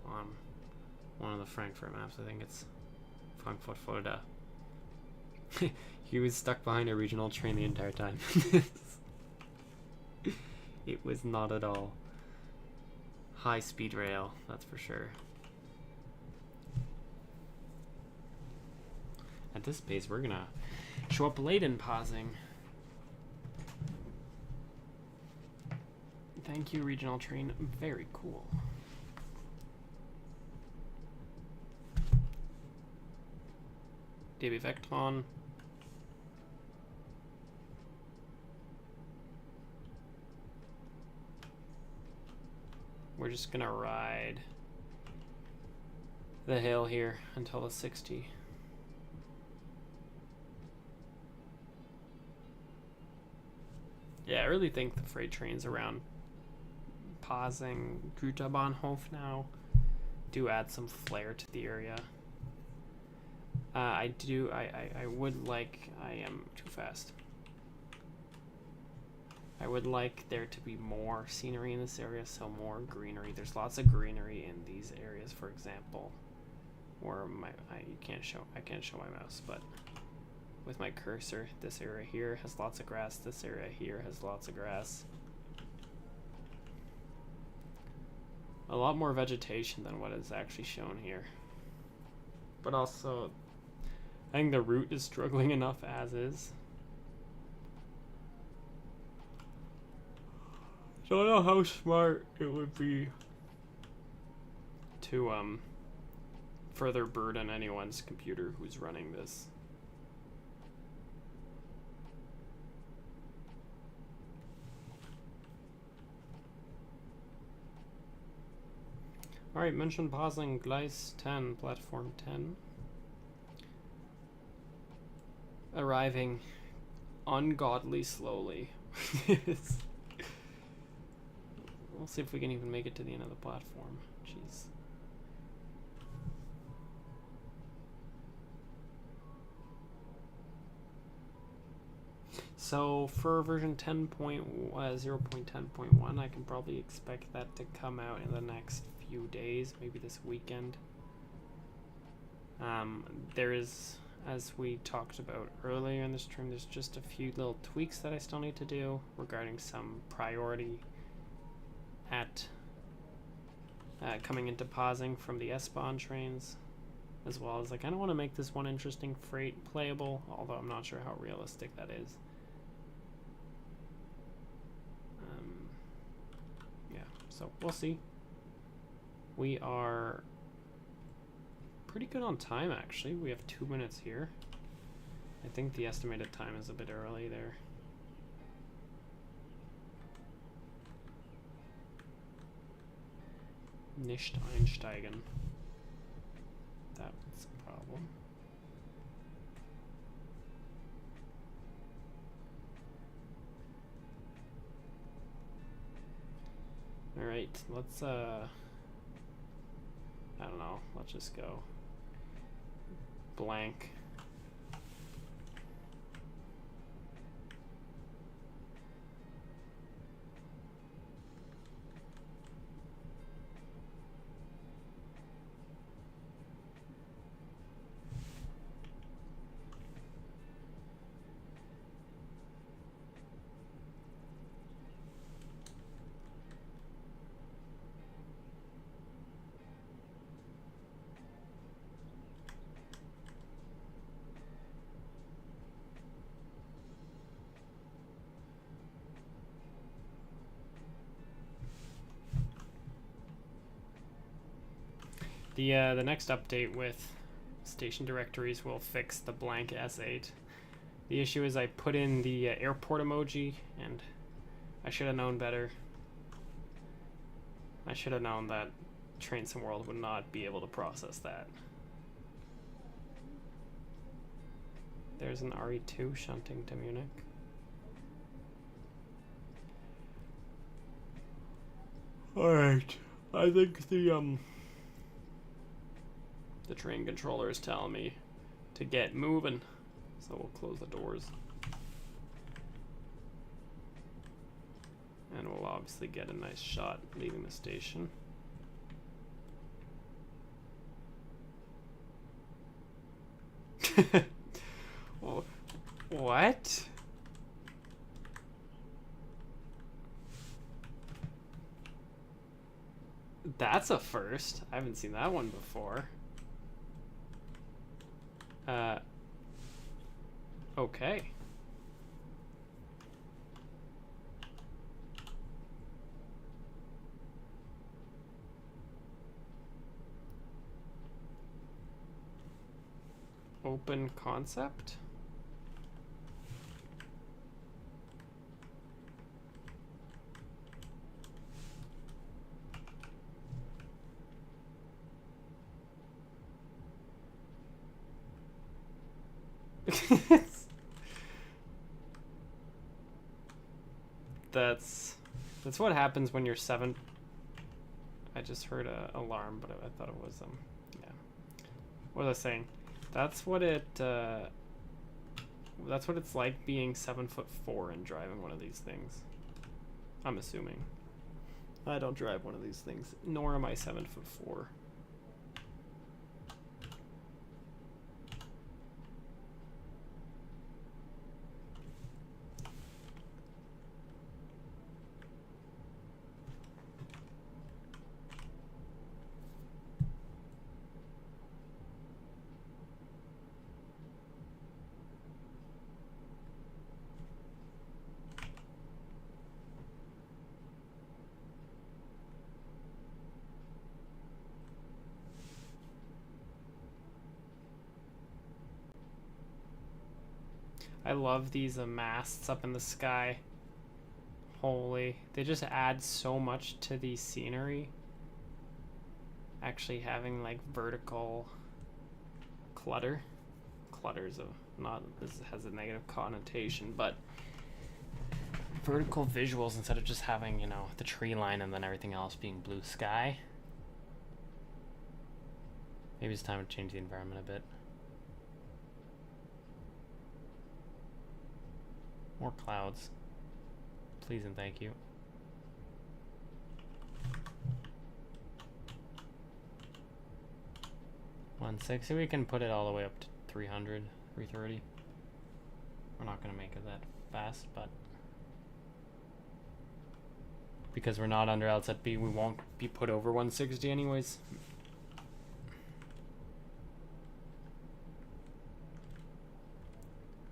on one of the Frankfurt maps. I think it's Frankfurt Fulda. He was stuck behind a regional train the entire time. It was not at all high speed rail, that's for sure. At this pace, we're gonna show up late in pausing. Thank you, regional train. Very cool. DB Vectron. We're just gonna ride the hill here until the 60. Yeah, I really think the freight trains around pausing Güterbahnhof now do add some flair to the area. I would like, I am too fast. I would like there to be more scenery in this area, so more greenery. There's lots of greenery in these areas, for example, where I can't show my mouse, but with my cursor, this area here has lots of grass, this area here has lots of grass. A lot more vegetation than what is actually shown here. But also, I think the route is struggling enough as is. So I don't know how smart it would be to further burden anyone's computer who's running this. Alright, München pausing, Gleis 10, platform 10. Arriving ungodly slowly. We'll see if we can even make it to the end of the platform. Jeez. So for version 0.10.1, I can probably expect that to come out in the next few days, maybe this weekend. There is, as we talked about earlier in the stream, there's just a few little tweaks that I still need to do regarding some priority at coming into pausing from the S-Bahn trains, as well as I kind of want to make this one interesting freight playable, although I'm not sure how realistic that is. Yeah, so we'll see. We are pretty good on time, actually. We have 2 minutes here. I think the estimated time is a bit early there. Nicht einsteigen. That's a problem. Alright, let's I don't know, let's just go blank. The next update with station directories will fix the blank S8. The issue is I put in the airport emoji, and I should have known better. I should have known that Train Sim World would not be able to process that. There's an RE2 shunting to Munich. Alright, I think the train controller is telling me to get moving, so we'll close the doors. And we'll obviously get a nice shot leaving the station. What? That's a first. I haven't seen that one before. Okay. Open concept? That's what happens when you're 7. I just heard an alarm, but I thought it was yeah. What was I saying? That's what it's like being 7'4" and driving one of these things. I'm assuming. I don't drive one of these things, nor am I 7'4". I love these masts up in the sky. Holy, they just add so much to the scenery. actually having like vertical clutter. Clutter's not, this has a negative connotation, but vertical visuals instead of just having, you know, the tree line and then everything else being blue sky. Maybe it's time to change the environment a bit. More clouds. Please and thank you. $160. We can put it all the way up to 300, 330. We're not gonna make it that fast, but because we're not under LZB, we won't be put over 160 anyways.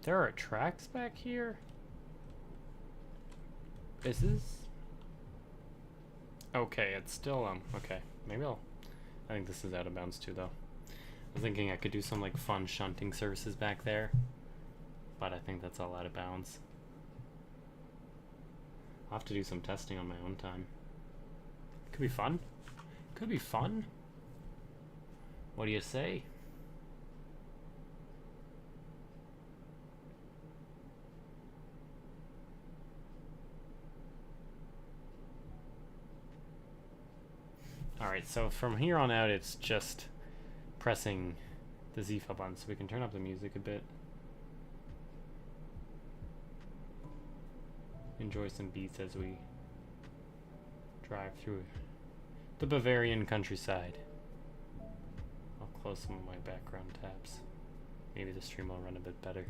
There are tracks back here. This is okay. It's still okay. Maybe I think this is out of bounds too, though. I was thinking I could do some like fun shunting services back there, but I think that's all out of bounds. I'll have to do some testing on my own time. Could be fun. Could be fun. What do you say? Alright, so from here on out it's just pressing the Z-File button, so we can turn up the music a bit. Enjoy some beats as we drive through the Bavarian countryside. I'll close some of my background tabs. Maybe the stream will run a bit better.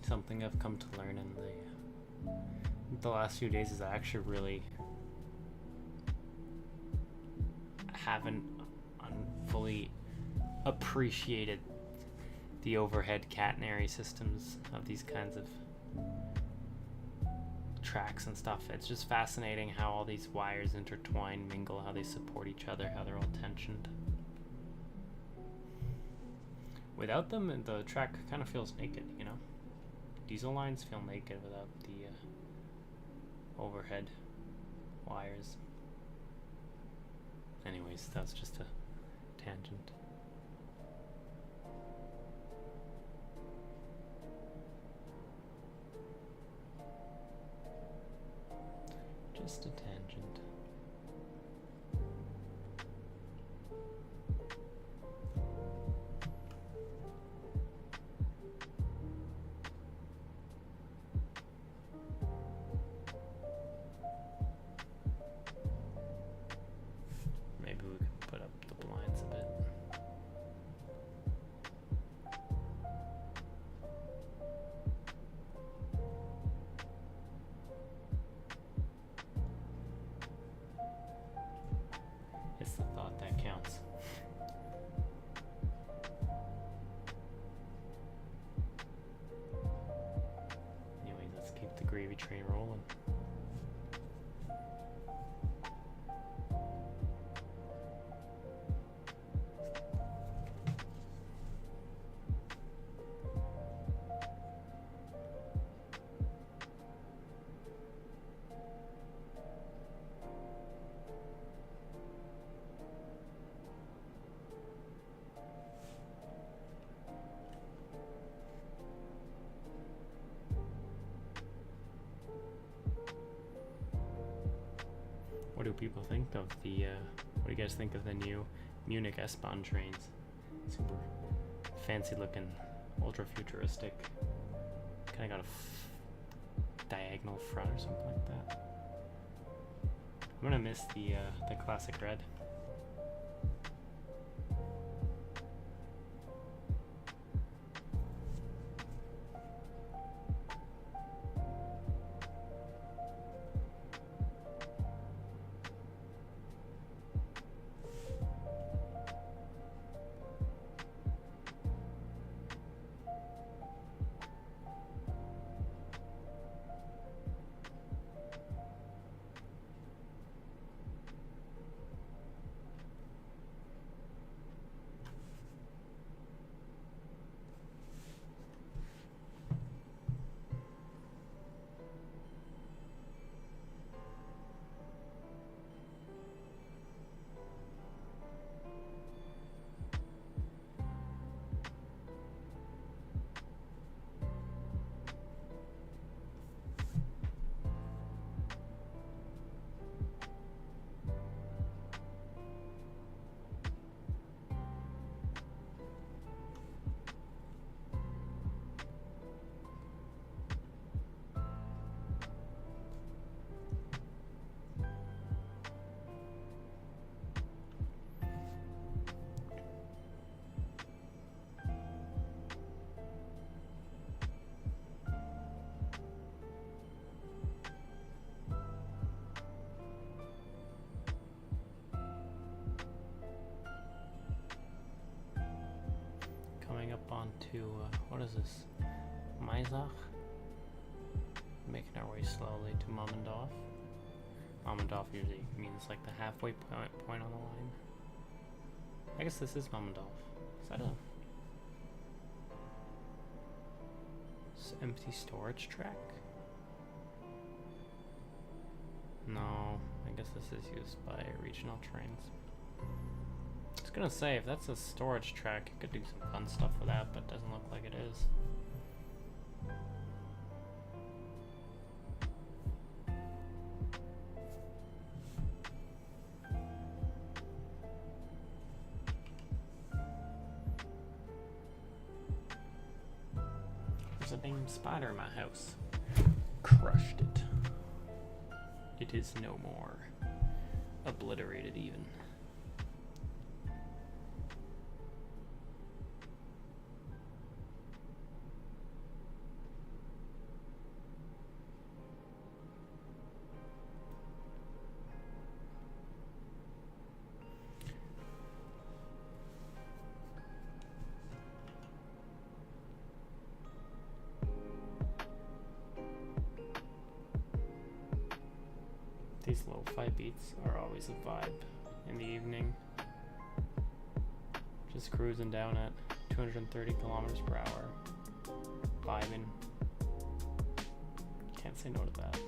Something I've come to learn in the last few days is I actually really haven't fully appreciated the overhead catenary systems of these kinds of tracks and stuff. It's just fascinating how all these wires intertwine, mingle, how they support each other, how they're all tensioned. Without them, the track kind of feels naked, you know? Diesel lines feel naked without the overhead wires. Anyways, that's just a tangent. Just a tangent. Gravy train rolling. What do people think of the, what do you guys think of the new Munich S-Bahn trains? Super fancy looking, ultra futuristic. Kind of got a diagonal front or something like that. I'm gonna miss the classic red. Coming up onto, what is this? Maisach? Making our way slowly to Mammendorf. Mammendorf usually means like the halfway point on the line. I guess this is Mammendorf. Is that a empty storage track? No, I guess this is used by regional trains. I was gonna say, if that's a storage track, you could do some fun stuff with that, but it doesn't look like it is. There's a damn spider in my house. Crushed it. It is no more. Obliterated even. These lo-fi beats are always a vibe in the evening. Just cruising down at 230 kilometers per hour. Vibing. Can't say no to that.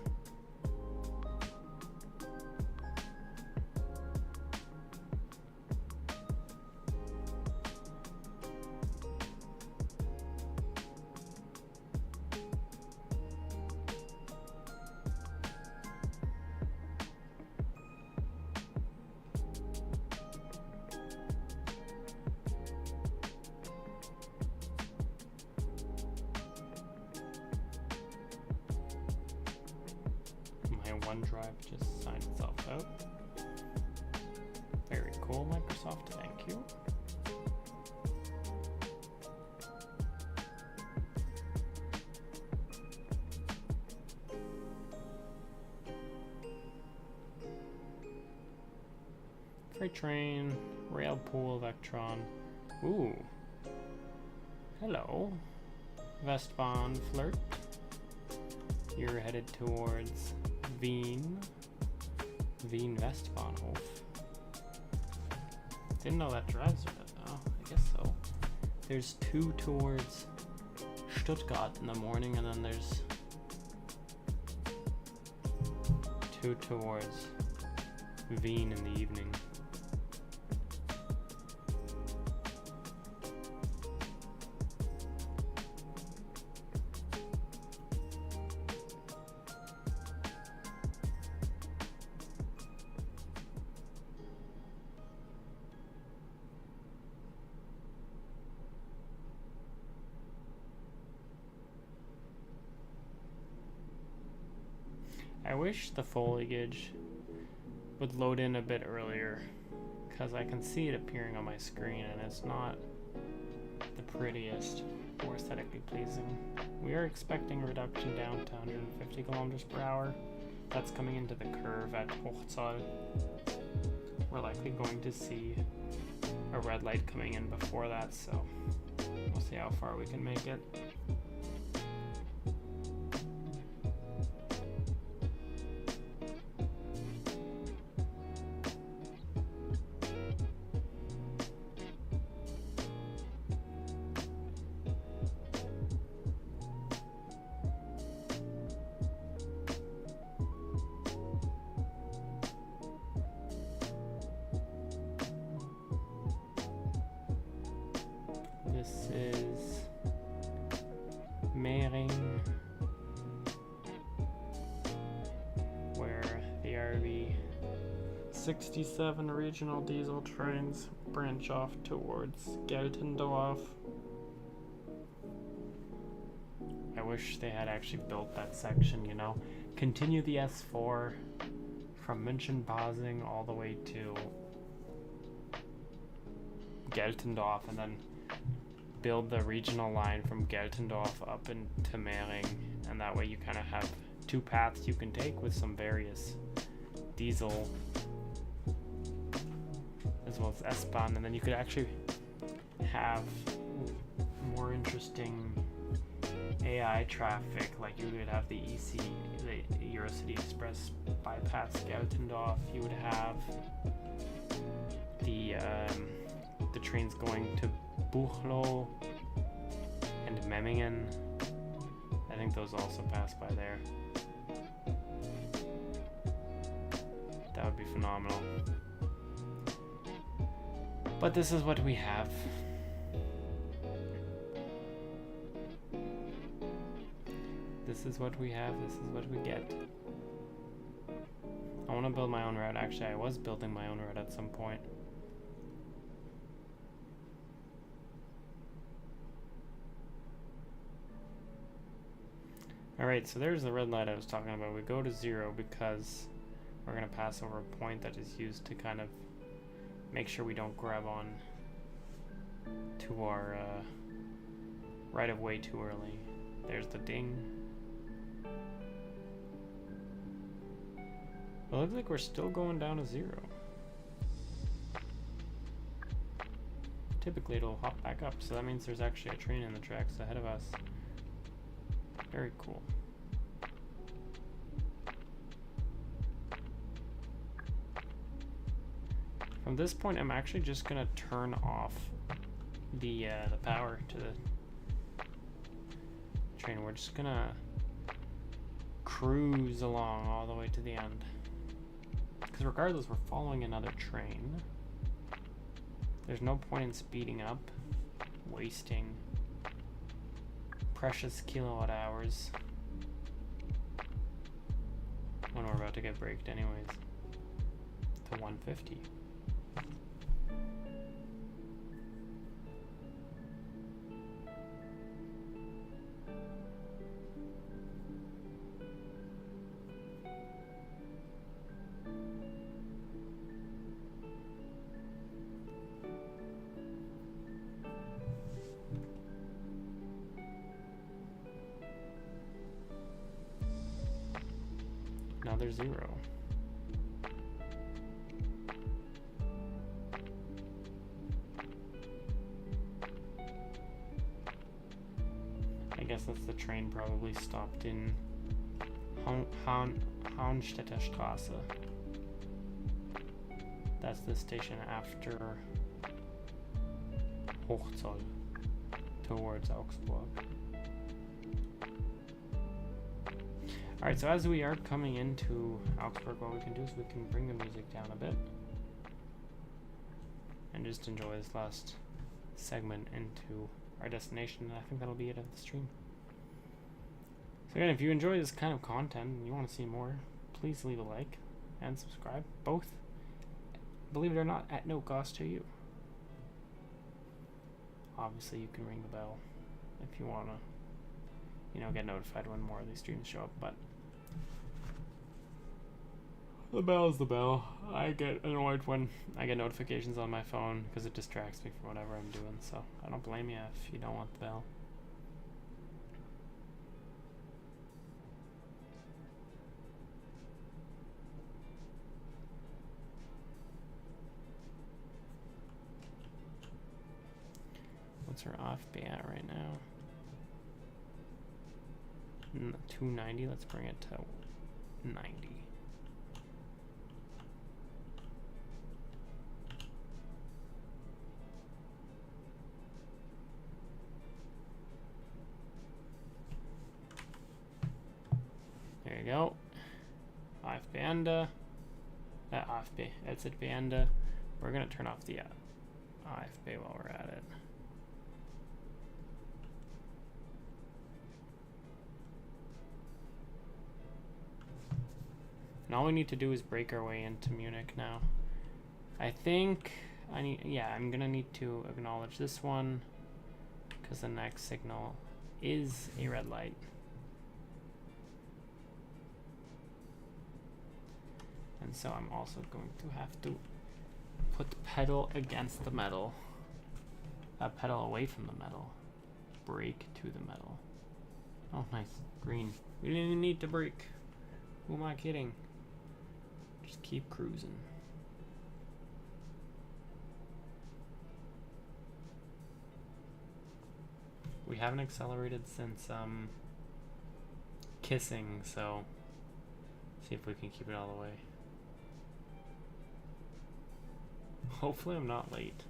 OneDrive just signed itself out. Very cool, Microsoft, thank you. Freight train, rail pool, Vectron. Ooh. Hello. Westbahn flirt. You're headed towards Wien Westbahnhof. Didn't know that drives with it. Oh, I guess so. There's two towards Stuttgart in the morning, and then there's two towards Wien in the evening. I wish the foliage would load in a bit earlier, because I can see it appearing on my screen and it's not the prettiest or aesthetically pleasing. We are expecting a reduction down to 150 kilometers per hour. That's coming into the curve at Hochzoll. We're likely going to see a red light coming in before that, so we'll see how far we can make it. This is Mering, where the RB 67 regional diesel trains branch off towards Geltendorf. I wish they had actually built that section, you know. Continue the S4 from München Basing all the way to Geltendorf, and then build the regional line from Geltendorf up into Mering, and that way you kind of have two paths you can take with some various diesel as well as S-Bahn, and then you could actually have more interesting AI traffic, like you would have the Eurocity Express bypass Geltendorf, you would have the trains going to Buchloe and Memmingen. I think those also pass by there. That would be phenomenal. But this is what we have. This is what we have, this is what we get. I want to build my own route. Actually, I was building my own route at some point. Alright, so there's the red light I was talking about. We go to 0 because we're going to pass over a point that is used to kind of make sure we don't grab on to our right of way too early. There's the ding. It looks like we're still going down to 0. Typically it'll hop back up, so that means there's actually a train in the tracks ahead of us. Very cool. From this point, I'm actually just gonna turn off the power to the train. We're just gonna cruise along all the way to the end. Because regardless, we're following another train. There's no point in speeding up, wasting precious kilowatt hours when we're about to get braked anyways to 150. Another 0. I guess that's the train probably stopped in Haunstätter Straße. That's the station after Hochzoll towards Augsburg. Alright, so as we are coming into Augsburg, what we can do is we can bring the music down a bit and just enjoy this last segment into our destination, and I think that'll be it of the stream. So again, if you enjoy this kind of content and you want to see more, please leave a like and subscribe. Both, believe it or not, at no cost to you. Obviously, you can ring the bell if you want to, get notified when more of these streams show up, but The bell is the bell. I get annoyed when I get notifications on my phone because it distracts me from whatever I'm doing, so I don't blame you if you don't want the bell. What's her off be at right now? 290. Let's bring it to 90. There you go. AFB exit beende. We're gonna turn off the AFB while we're at it. And all we need to do is break our way into Munich now. I think I'm gonna need to acknowledge this one because the next signal is a red light. And so I'm also going to have to put the pedal against the metal. Pedal away from the metal. Brake to the metal. Oh, nice. Green. We didn't even need to brake. Who am I kidding? Just keep cruising. We haven't accelerated since kissing, so see if we can keep it all the way. Hopefully I'm not late.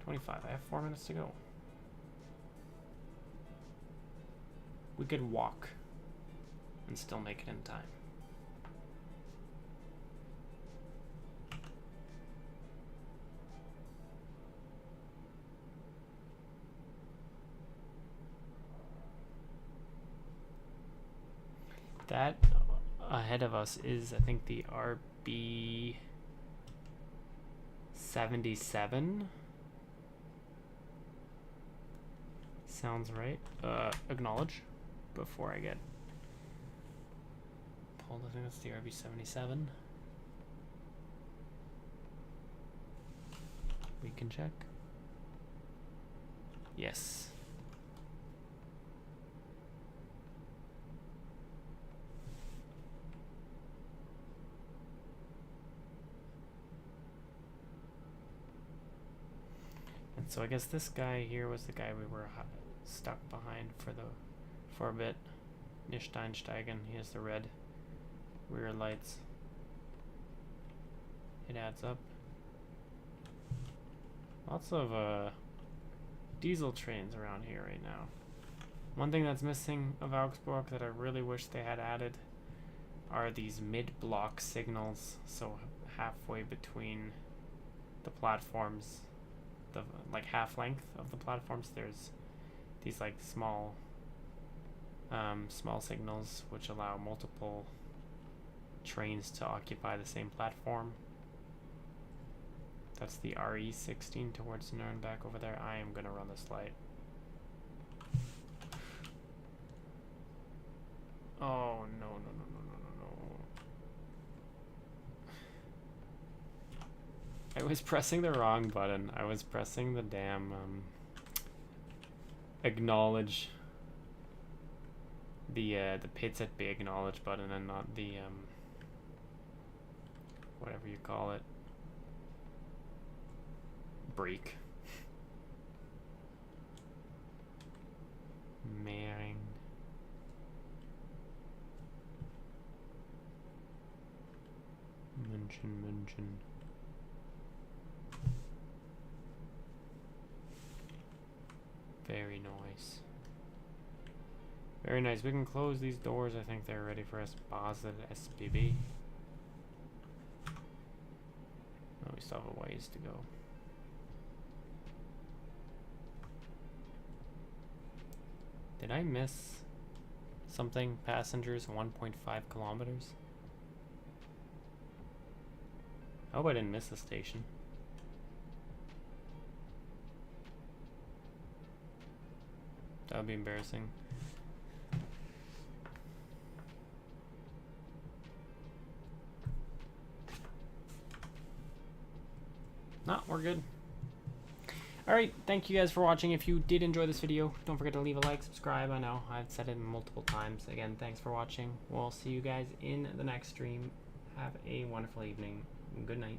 25. I have 4 minutes to go. We could walk and still make it in time. That ahead of us is, I think, the RB 77. Sounds right. Acknowledge before I get pulled. I think that's the RB 77. We can check. Yes. And so I guess this guy here was the guy we were stuck behind for a bit. Nichteinsteigen. He has the red rear lights. It adds up. Lots of diesel trains around here right now. One thing that's missing of Augsburg that I really wish they had added are these mid-block signals. So halfway between the platforms, the like half length of the platforms, there's these like small signals which allow multiple trains to occupy the same platform. That's the RE16 towards Nuremberg over there. I am gonna run this light. Oh no. I was pressing the wrong button. I was pressing the damn acknowledge the PZB acknowledge button and not the whatever you call it. Brake. Mering. München. Very nice. Very nice. We can close these doors. I think they're ready for us. Basel SBB. Oh, we still have a ways to go. Did I miss something? Passengers 1.5 kilometers? I hope I didn't miss the station. That would be embarrassing. No, we're good. Alright, thank you guys for watching. If you did enjoy this video, don't forget to leave a like, subscribe. I know, I've said it multiple times. Again, thanks for watching. We'll see you guys in the next stream. Have a wonderful evening. Good night.